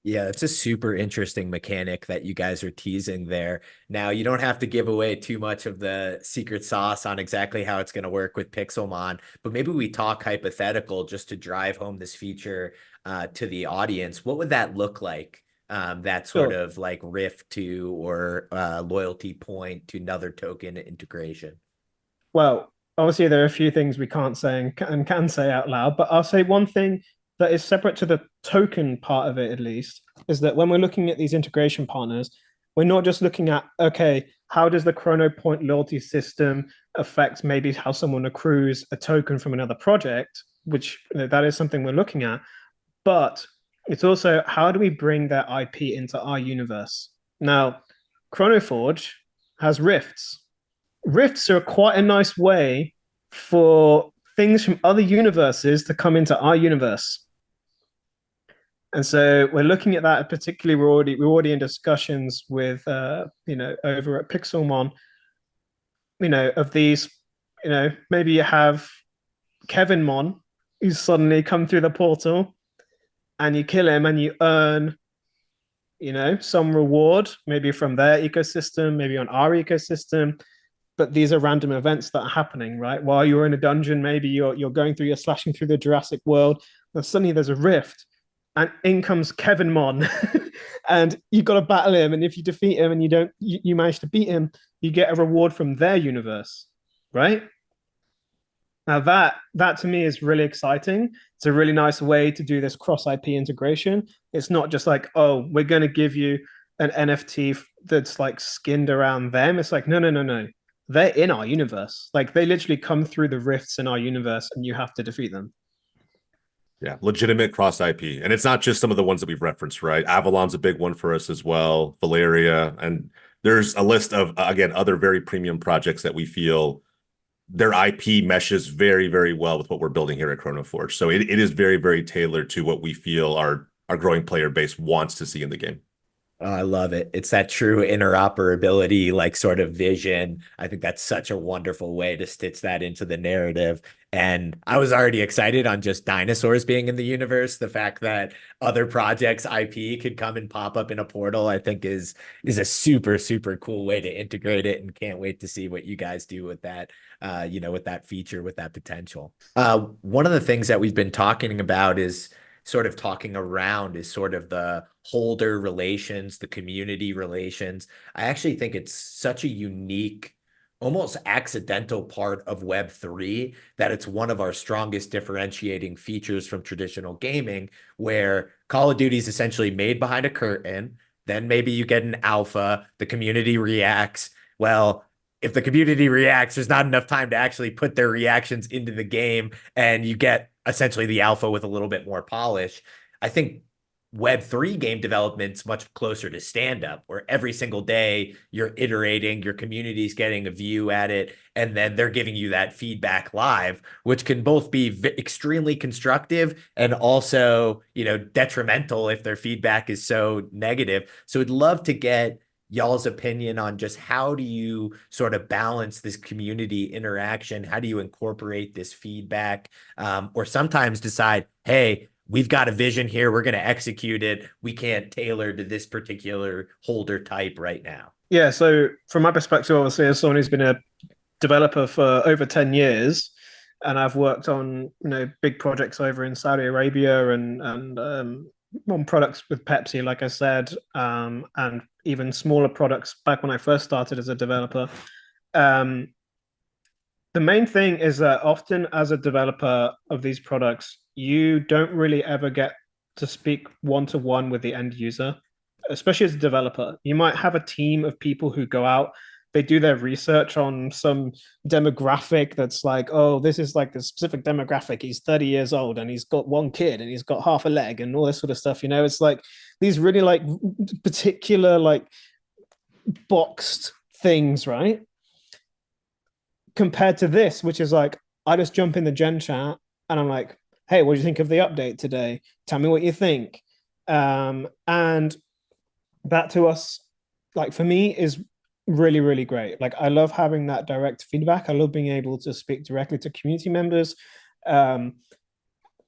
Yeah, it's a super interesting mechanic that you guys are teasing there. Now, you don't have to give away too much of the secret sauce on exactly how it's going to work with Pixelmon, but maybe we talk hypothetical just to drive home this feature to the audience. What would that look like? That sort of like Rift to or loyalty point to another token integration? Well, obviously there are a few things we can't say and can say out loud, but I'll say one thing that is separate to the token part of it, at least, is that when we're looking at these integration partners, we're not just looking at, okay, how does the Chrono Point loyalty system affect maybe how someone accrues a token from another project, which that is something we're looking at, but it's also how do we bring their IP into our universe? Now, Chronoforge has rifts. Rifts are quite a nice way for things from other universes to come into our universe. And so we're looking at that. Particularly, we're already in discussions with over at Pixelmon, of these, maybe you have Kevin Mon who's suddenly come through the portal, and you kill him and you earn, some reward, maybe from their ecosystem, maybe on our ecosystem. But these are random events that are happening, right? While you're in a dungeon, maybe you're going through, you're slashing through the Jurassic world, and suddenly there's a rift, and in comes Kevin Mon, and you've got to battle him. And if you defeat him and you manage to beat him, you get a reward from their universe, right? Now that to me is really exciting. It's a really nice way to do this cross IP integration. It's not just like, oh, we're going to give you an NFT that's like skinned around them. It's like, no. They're in our universe. Like they literally come through the rifts in our universe, and you have to defeat them. Yeah, legitimate cross IP. And it's not just some of the ones that we've referenced, right? Avalon's a big one for us as well, Valeria. And there's a list of, again, other very premium projects that we feel their IP meshes very, very well with what we're building here at Chronoforge. So it is very, very tailored to what we feel our growing player base wants to see in the game. Oh, I love it. It's that true interoperability, like sort of vision. I think that's such a wonderful way to stitch that into the narrative. And I was already excited on just dinosaurs being in the universe. The fact that other projects' IP could come and pop up in a portal, I think is a super, super cool way to integrate it, and can't wait to see what you guys do with that, with that feature, with that potential. One of the things that we've been talking about is sort of talking around is sort of the holder relations, the community relations. I actually think it's such a unique, almost accidental part of Web3 that it's one of our strongest differentiating features from traditional gaming, where Call of Duty is essentially made behind a curtain. Then maybe you get an alpha, the community reacts. Well, if the community reacts, there's not enough time to actually put their reactions into the game, and you get essentially the alpha with a little bit more polish. I think Web3 game development's much closer to stand-up, where every single day you're iterating, your community's getting a view at it, and then they're giving you that feedback live, which can both be extremely constructive and also, detrimental if their feedback is so negative. So I'd love to get y'all's opinion on just how do you sort of balance this community interaction? How do you incorporate this feedback? Or sometimes decide, hey, we've got a vision here, we're going to execute it. We can't tailor to this particular holder type right now. Yeah, so from my perspective, obviously, as someone who's been a developer for over 10 years, and I've worked on big projects over in Saudi Arabia and on products with Pepsi, like I said, and even smaller products back when I first started as a developer. Um, the main thing is that often as a developer of these products, you don't really ever get to speak one-to-one with the end user, especially as a developer. You might have a team of people who go out, they do their research on some demographic that's like, oh, this is like a specific demographic. He's 30 years old and he's got one kid and he's got half a leg and all this sort of stuff. You know, it's like these really like particular like boxed things, right? Compared to this, which is like, I just jump in the Gen chat and I'm like, hey, what do you think of the update today? Tell me what you think. And that to us, like for me, is really, really great. Like I love having that direct feedback. I love being able to speak directly to community members.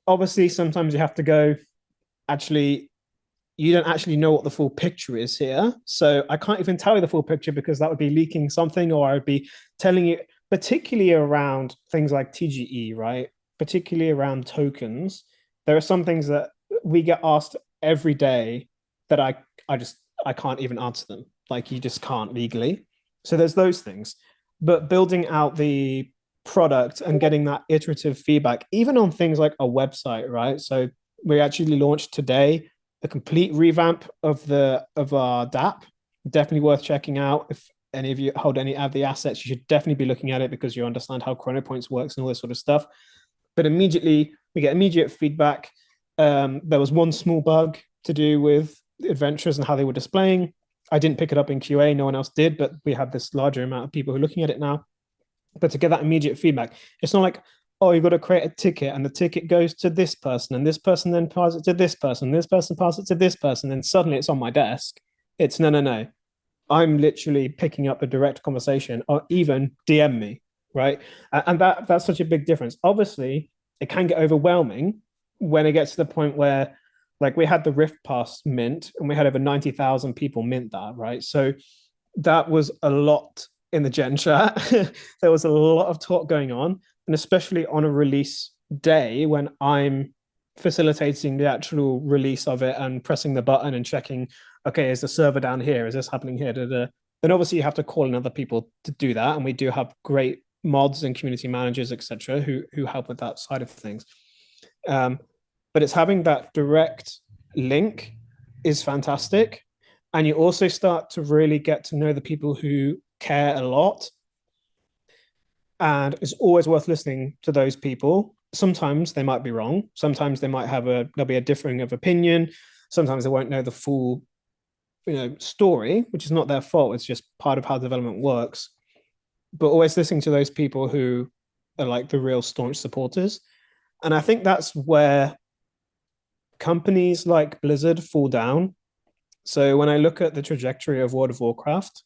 Obviously, sometimes you have to go, actually, you don't actually know what the full picture is here. So I can't even tell you the full picture because that would be leaking something, or I would be telling you, particularly around things like TGE, right? Particularly around tokens. There are some things that we get asked every day that I can't even answer them. Like you just can't legally. So there's those things. But building out the product and getting that iterative feedback, even on things like a website, right? So we actually launched today a complete revamp of our DApp. Definitely worth checking out. If any of you hold any of the assets, you should definitely be looking at it because you understand how ChronoPoints works and all this sort of stuff. But immediately, we get immediate feedback. There was one small bug to do with adventures and how they were displaying. I didn't pick it up in QA, no one else did, but we have this larger amount of people who are looking at it now. But to get that immediate feedback, it's not like, oh, you've got to create a ticket and the ticket goes to this person and this person then passes it to this person, this person passes it to this person, and suddenly it's on my desk. It's no. I'm literally picking up a direct conversation, or even DM me, right? And that's such a big difference. Obviously, it can get overwhelming when it gets to the point where, like, we had the Rift Pass mint and we had over 90,000 people mint that, right? So that was a lot in the Gen chat. There was a lot of talk going on, and especially on a release day when I'm facilitating the actual release of it and pressing the button and checking, okay, is the server down here? Is this happening here? Then obviously you have to call in other people to do that. And we do have great mods and community managers, etc., who help with that side of things. But it's having that direct link is fantastic. And you also start to really get to know the people who care a lot. And it's always worth listening to those people. Sometimes they might be wrong. Sometimes they might there'll be a differing of opinion. Sometimes they won't know the full, story, which is not their fault. It's just part of how development works. But always listening to those people who are like the real staunch supporters. And I think that's where companies like Blizzard fall down. So when I look at the trajectory of World of Warcraft,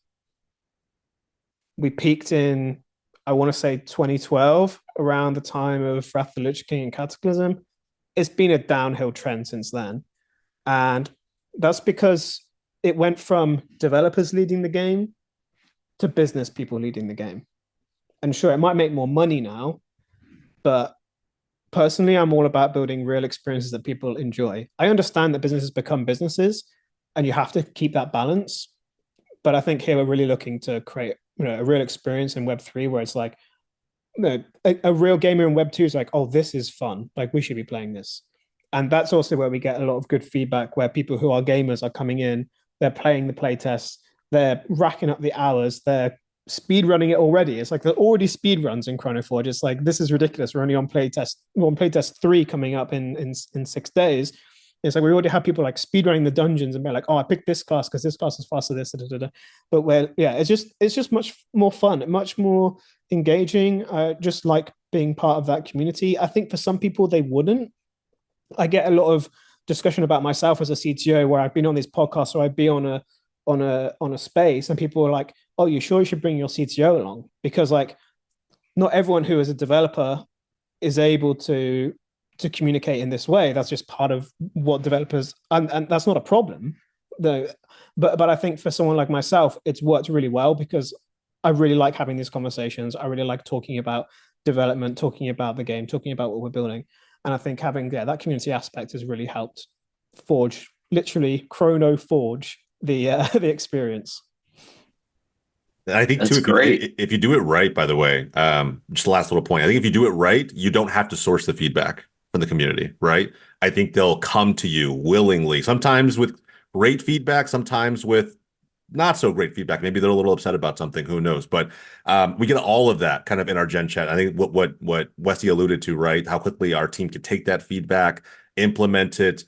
we peaked in, I want to say 2012, around the time of Wrath of the Lich King and Cataclysm. It's been a downhill trend since then. And that's because it went from developers leading the game to business people leading the game. And sure, it might make more money now, but personally, I'm all about building real experiences that people enjoy. I understand that businesses become businesses and you have to keep that balance. But I think here we're really looking to create a real experience in Web3 where it's like, a real gamer in Web2 is like, oh, this is fun. Like, we should be playing this. And that's also where we get a lot of good feedback, where people who are gamers are coming in, they're playing the playtests, they're racking up the hours, they're speed running it already. It's like they're already speed runs in Chronoforge. It's like, this is ridiculous. We're only on playtest 3 coming up in 6 days. It's like we already have people like speed running the dungeons and be like, oh, I picked this class because this class is faster. This, da, da, da. But it's just much more fun, much more engaging. I just like being part of that community. I think for some people they wouldn't. I get a lot of discussion about myself as a CTO where I've been on these podcasts or I'd be on a space and people are like, oh, you sure you should bring your CTO along? Because like not everyone who is a developer is able to communicate in this way. That's just part of what developers, and that's not a problem though. But I think for someone like myself, it's worked really well because I really like having these conversations. I really like talking about development, talking about the game, talking about what we're building. And I think having that community aspect has really helped forge, literally Chronoforge the experience. And I think That's too, great. if you do it right, by the way, just the last little point, I think if you do it right, you don't have to source the feedback from the community, right? I think they'll come to you willingly, sometimes with great feedback, sometimes with not so great feedback. Maybe they're a little upset about something, who knows? But we get all of that kind of in our Gen Chat. I think what Westy alluded to, right? How quickly our team could take that feedback, implement it,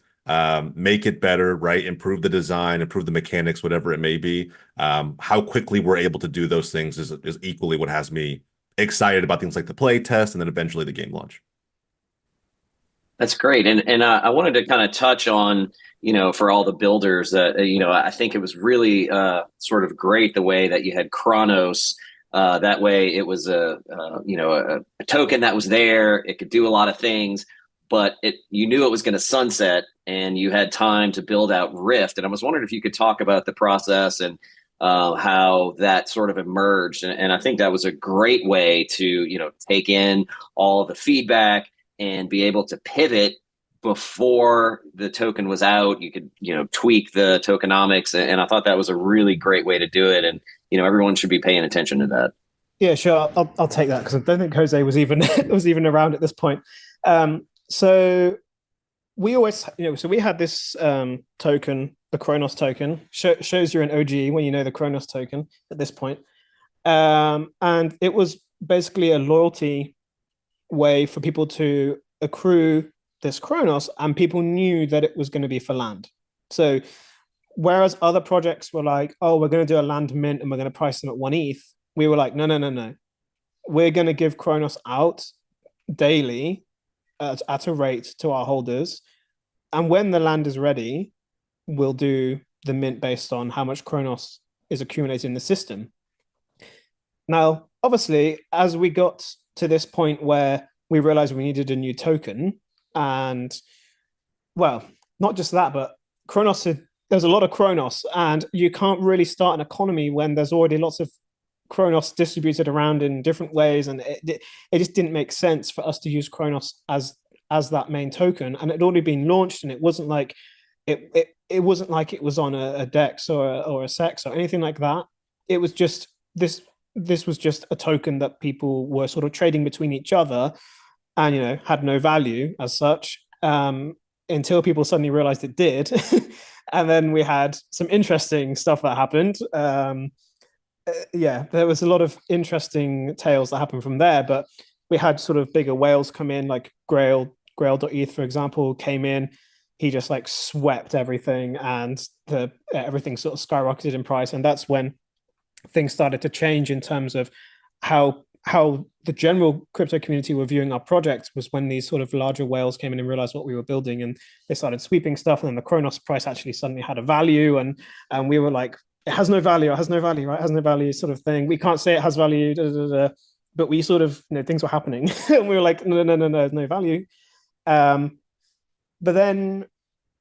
make it better, right? Improve the design, improve the mechanics, whatever it may be. How quickly we're able to do those things is equally what has me excited about things like the play test and then eventually the game launch. That's great. And I wanted to kind of touch on, for all the builders that, I think it was really sort of great the way that you had Chronos. That way it was a token that was there. It could do a lot of things, but you knew it was going to sunset and you had time to build out Rift. And I was wondering if you could talk about the process and how that sort of emerged. And I think that was a great way to, take in all the feedback and be able to pivot before the token was out. You could, tweak the tokenomics. And I thought that was a really great way to do it. And, everyone should be paying attention to that. Yeah, sure. I'll take that because I don't think Jose was even was even around at this point. So we always, so we had this token, the Chronos token, shows you're an OG when you know the Chronos token at this point. And it was basically a loyalty way for people to accrue this Chronos, and people knew that it was going to be for land. So whereas other projects were like, oh, we're going to do a land mint and we're going to price them at 1 ETH, we were like, no. We're going to give Chronos out daily at a rate to our holders. And when the land is ready, we'll do the mint based on how much Chronos is accumulated in the system. Now, obviously, as we got to this point where we realized we needed a new token, and well, not just that, but there's a lot of Chronos, and you can't really start an economy when there's already lots of Chronos distributed around in different ways, and it just didn't make sense for us to use Chronos as that main token. And it had already been launched, and it wasn't like it wasn't like it was on a DEX or a SEX or anything like that. It was just this was just a token that people were sort of trading between each other, and had no value as such, until people suddenly realized it did. And then we had some interesting stuff that happened. There was a lot of interesting tales that happened from there, but we had sort of bigger whales come in, like Grail.eth, for example, came in. He just like swept everything, and everything sort of skyrocketed in price. And that's when things started to change in terms of how the general crypto community were viewing our project, was when these sort of larger whales came in and realized what we were building, and they started sweeping stuff. And then the Chronos price actually suddenly had a value, and we were like, it has no value, right? It has no value, sort of thing. We can't say it has value, but we sort of, things were happening. And we were like, no, no value. But then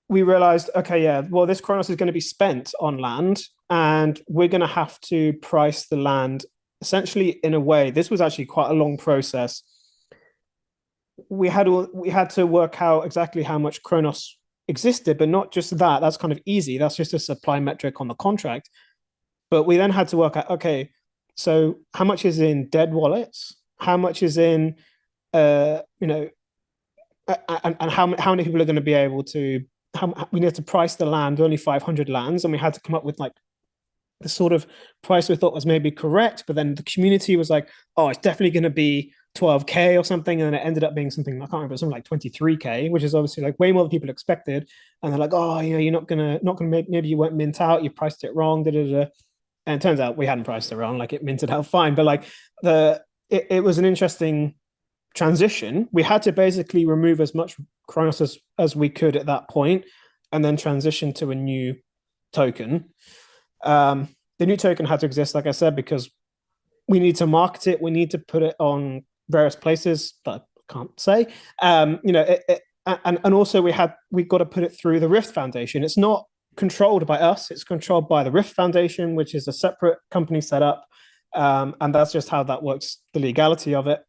we realized, okay, yeah, well, this Chronos is going to be spent on land, and we're going to have to price the land essentially in a way. This was actually quite a long process. We had to work out exactly how much Chronos existed, but not just that. That's kind of easy. That's just a supply metric on the contract. But we then had to work out, okay, so how much is in dead wallets? How much is in, and how many people are going to be able to, we need to price the land, only 500 lands, and we had to come up with like the sort of price we thought was maybe correct, but then the community was like, oh, it's definitely going to be 12K or something, and then it ended up being something, I can't remember, something like 23K, which is obviously like way more than people expected. And they're like, oh, you're not gonna make, maybe you weren't mint out, you priced it wrong, And it turns out we hadn't priced it wrong, like it minted out fine. But like it was an interesting transition. We had to basically remove as much Chronos as we could at that point, and then transition to a new token. The new token had to exist, like I said, because we need to market it. We need to put it on various places that I can't say. And also we got to put it through the Rift Foundation. It's not controlled by us. It's controlled by the Rift Foundation, which is a separate company set up. And that's just how that works, the legality of it.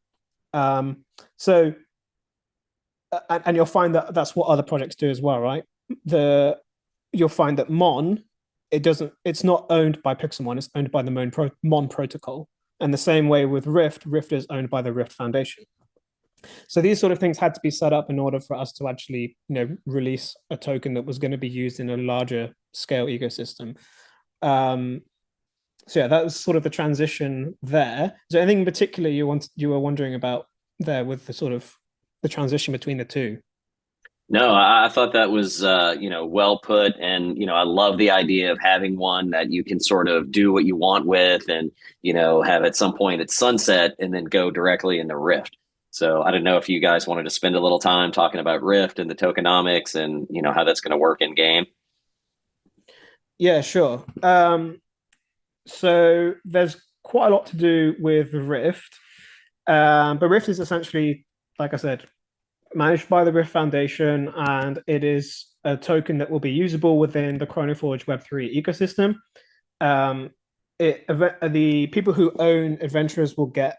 And you'll find that that's what other projects do as well, right? you'll find that it's not owned by Pixelmon, it's owned by the Mon protocol. And the same way with Rift is owned by the Rift Foundation. So these sort of things had to be set up in order for us to actually, release a token that was going to be used in a larger scale ecosystem. So yeah, that was sort of the transition there. Is there anything in particular you were wondering about there with the sort of the transition between the two? No, I thought that was well put, and I love the idea of having one that you can sort of do what you want with, and have at some point at sunset, and then go directly into Rift. So I don't know if you guys wanted to spend a little time talking about Rift and the tokenomics, and how that's going to work in game. Yeah, sure. So there's quite a lot to do with Rift, but Rift is essentially, like I said, managed by the Rift Foundation, and it is a token that will be usable within the Chronoforge Web3 ecosystem. The people who own Adventurers will get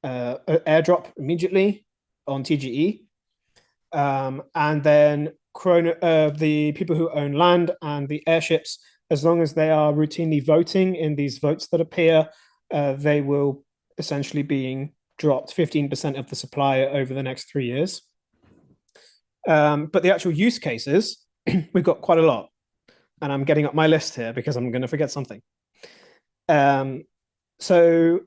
an airdrop immediately on TGE, and then the people who own land and the airships, as long as they are routinely voting in these votes that appear, they will essentially being dropped 15% of the supply over the next 3 years. But the actual use cases, we've got quite a lot. And I'm getting up my list here because I'm going to forget something. So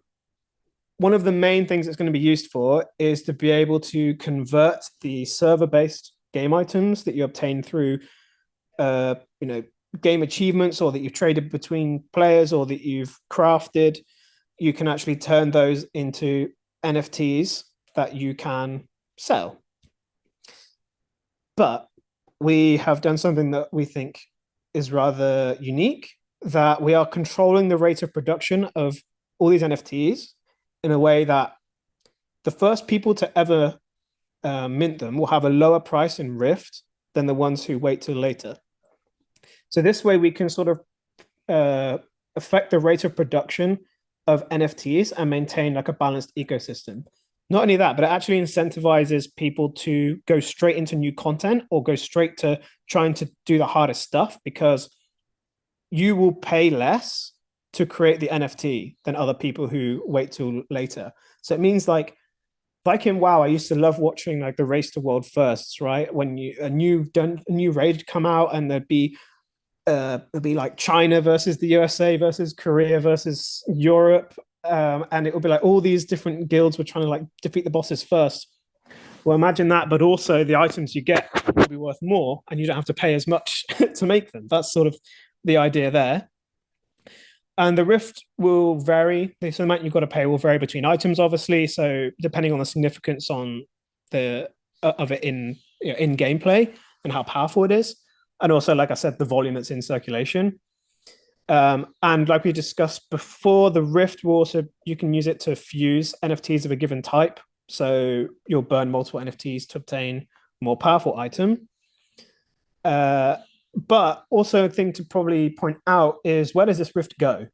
one of the main things it's going to be used for is to be able to convert the server-based game items that you obtain through, game achievements, or that you've traded between players, or that you've crafted. You can actually turn those into NFTs that you can sell. But we have done something that we think is rather unique, that we are controlling the rate of production of all these NFTs in a way that the first people to ever mint them will have a lower price in Rift than the ones who wait till later. So this way we can sort of affect the rate of production of NFTs and maintain like a balanced ecosystem. Not only that, but it actually incentivizes people to go straight into new content or go straight to trying to do the hardest stuff, because you will pay less to create the NFT than other people who wait till later. So it means like in WoW, I used to love watching like the race to world firsts, right? When a new raid come out, and there'd be like China versus the USA versus Korea versus Europe. And it would be like all these different guilds were trying to like defeat the bosses first. Well, imagine that, but also the items you get will be worth more, and you don't have to pay as much to make them. That's sort of the idea there. And the Rift will vary. The amount you've got to pay will vary between items, obviously. So depending on the significance of it in gameplay and how powerful it is, and also, like I said, the volume that's in circulation. And like we discussed before, the Rift will also, you can use it to fuse NFTs of a given type. So you'll burn multiple NFTs to obtain a more powerful item. But also a thing to probably point out is, where does this Rift go?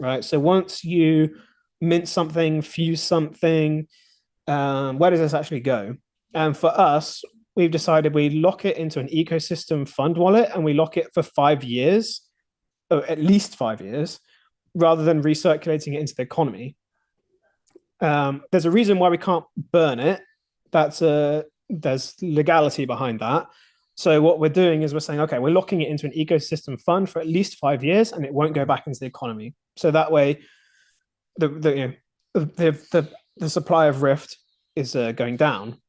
Right. So once you mint something, fuse something, where does this actually go? And for us, we've decided we lock it into an ecosystem fund wallet, and we lock it for 5 years. Or at least 5 years, rather than recirculating it into the economy. There's a reason why we can't burn it. There's legality behind that. So what we're doing is we're saying, okay, we're locking it into an ecosystem fund for at least 5 years, and it won't go back into the economy. So that way, the supply of Rift is going down.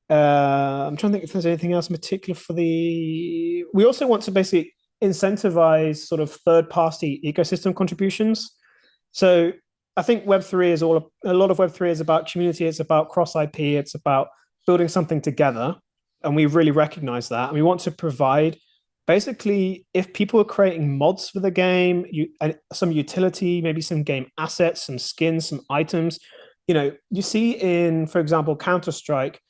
I'm trying to think if there's anything else in particular for the. We also want to basically incentivize sort of third-party ecosystem contributions. So I think Web3 is a lot of Web3 is about community. It's about cross IP. It's about building something together. And we really recognize that. And we want to provide, basically, if people are creating mods for the game, some utility, maybe some game assets, some skins, some items. You see in, for example, Counter-Strike,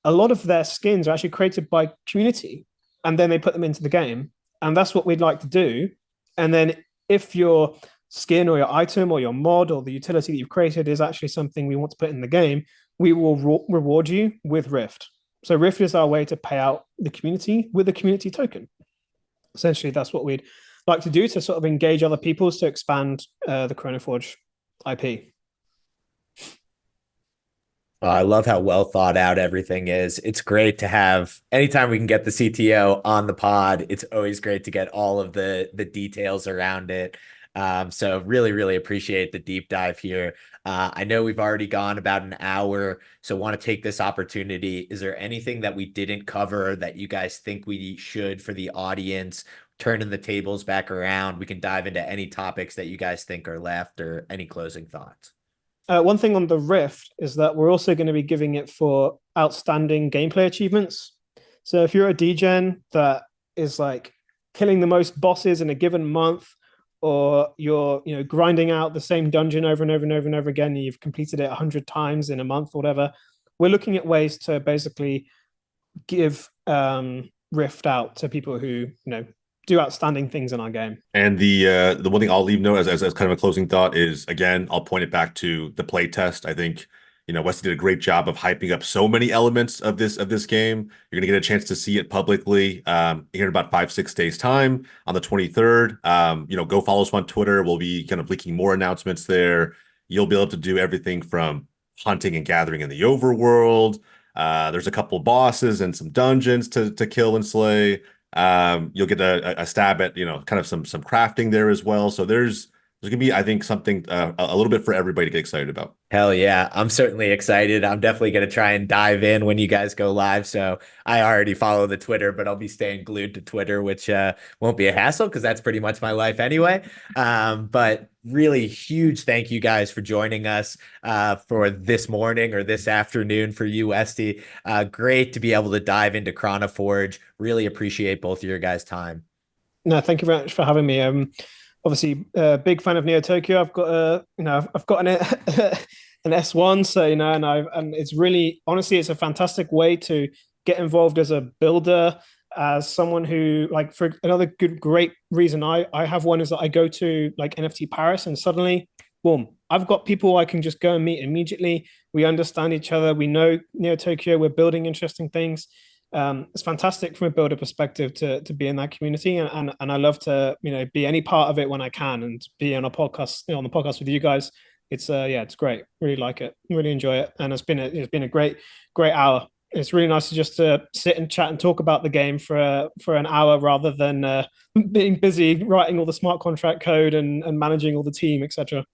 a lot of their skins are actually created by community, and then they put them into the game. And that's what we'd like to do. And then if your skin or your item or your mod or the utility that you've created is actually something we want to put in the game, we will reward you with Rift. So Rift is our way to pay out the community with a community token. Essentially, that's what we'd like to do to sort of engage other people to expand the Chronoforge IP. I love how well thought out everything is. It's great to have anytime we can get the CTO on the pod. It's always great to get all of the details around it. So really, really appreciate the deep dive here. I know we've already gone about an hour, so want to take this opportunity. Is there anything that we didn't cover that you guys think we should for the audience? Turning the tables back around, we can dive into any topics that you guys think are left or any closing thoughts. One thing on the Rift is that we're also going to be giving it for outstanding gameplay achievements. So if you're a DGen that is like killing the most bosses in a given month, or you're grinding out the same dungeon over and over and over and over again, and you've completed it 100 times in a month or whatever, we're looking at ways to basically give Rift out to people who do outstanding things in our game. And the one thing I'll leave note as kind of a closing thought is, again, I'll point it back to the play test. I think Westy did a great job of hyping up so many elements of this game. You're gonna get a chance to see it publicly here in about 5-6 days time on the 23rd. Go follow us on Twitter. We'll be kind of leaking more announcements there. You'll be able to do everything from hunting and gathering in the overworld. There's a couple bosses and some dungeons to kill and slay. You'll get a stab at kind of some crafting there as well. So there's gonna be, I think, something a little bit for everybody to get excited about. Hell yeah, I'm certainly excited. I'm definitely going to try and dive in when you guys go live. So I already follow the Twitter, but I'll be staying glued to Twitter, which won't be a hassle because that's pretty much my life anyway. But really huge thank you guys for joining us for this morning or this afternoon for you, Westy. Great to be able to dive into Chronoforge. Really appreciate both of your guys' time. No, thank you very much for having me. Obviously, big fan of Neo Tokyo. I've got I've got an S1, so and it's really, honestly, it's a fantastic way to get involved as a builder, as someone who, like, for another great reason I have one is that I go to like NFT Paris and suddenly, boom, I've got people I can just go and meet immediately. We understand each other. We know Neo Tokyo. We're building interesting things. It's fantastic from a builder perspective to be in that community, and I love to be any part of it when I can, and be on a podcast on the podcast with you guys. It's it's great. Really like it. Really enjoy it, and it's been a great hour. It's really nice to just sit and chat and talk about the game for an hour rather than being busy writing all the smart contract code and managing all the team, etc.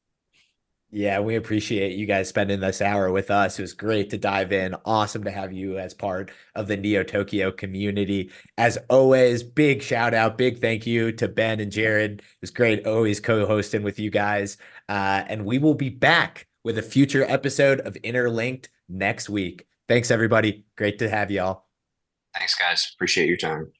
Yeah, we appreciate you guys spending this hour with us. It was great to dive in. Awesome to have you as part of the Neo Tokyo community. As always, big shout out, big thank you to Ben and Jared. It was great always co-hosting with you guys. And we will be back with a future episode of Interlinked next week. Thanks, everybody. Great to have y'all. Thanks, guys. Appreciate your time.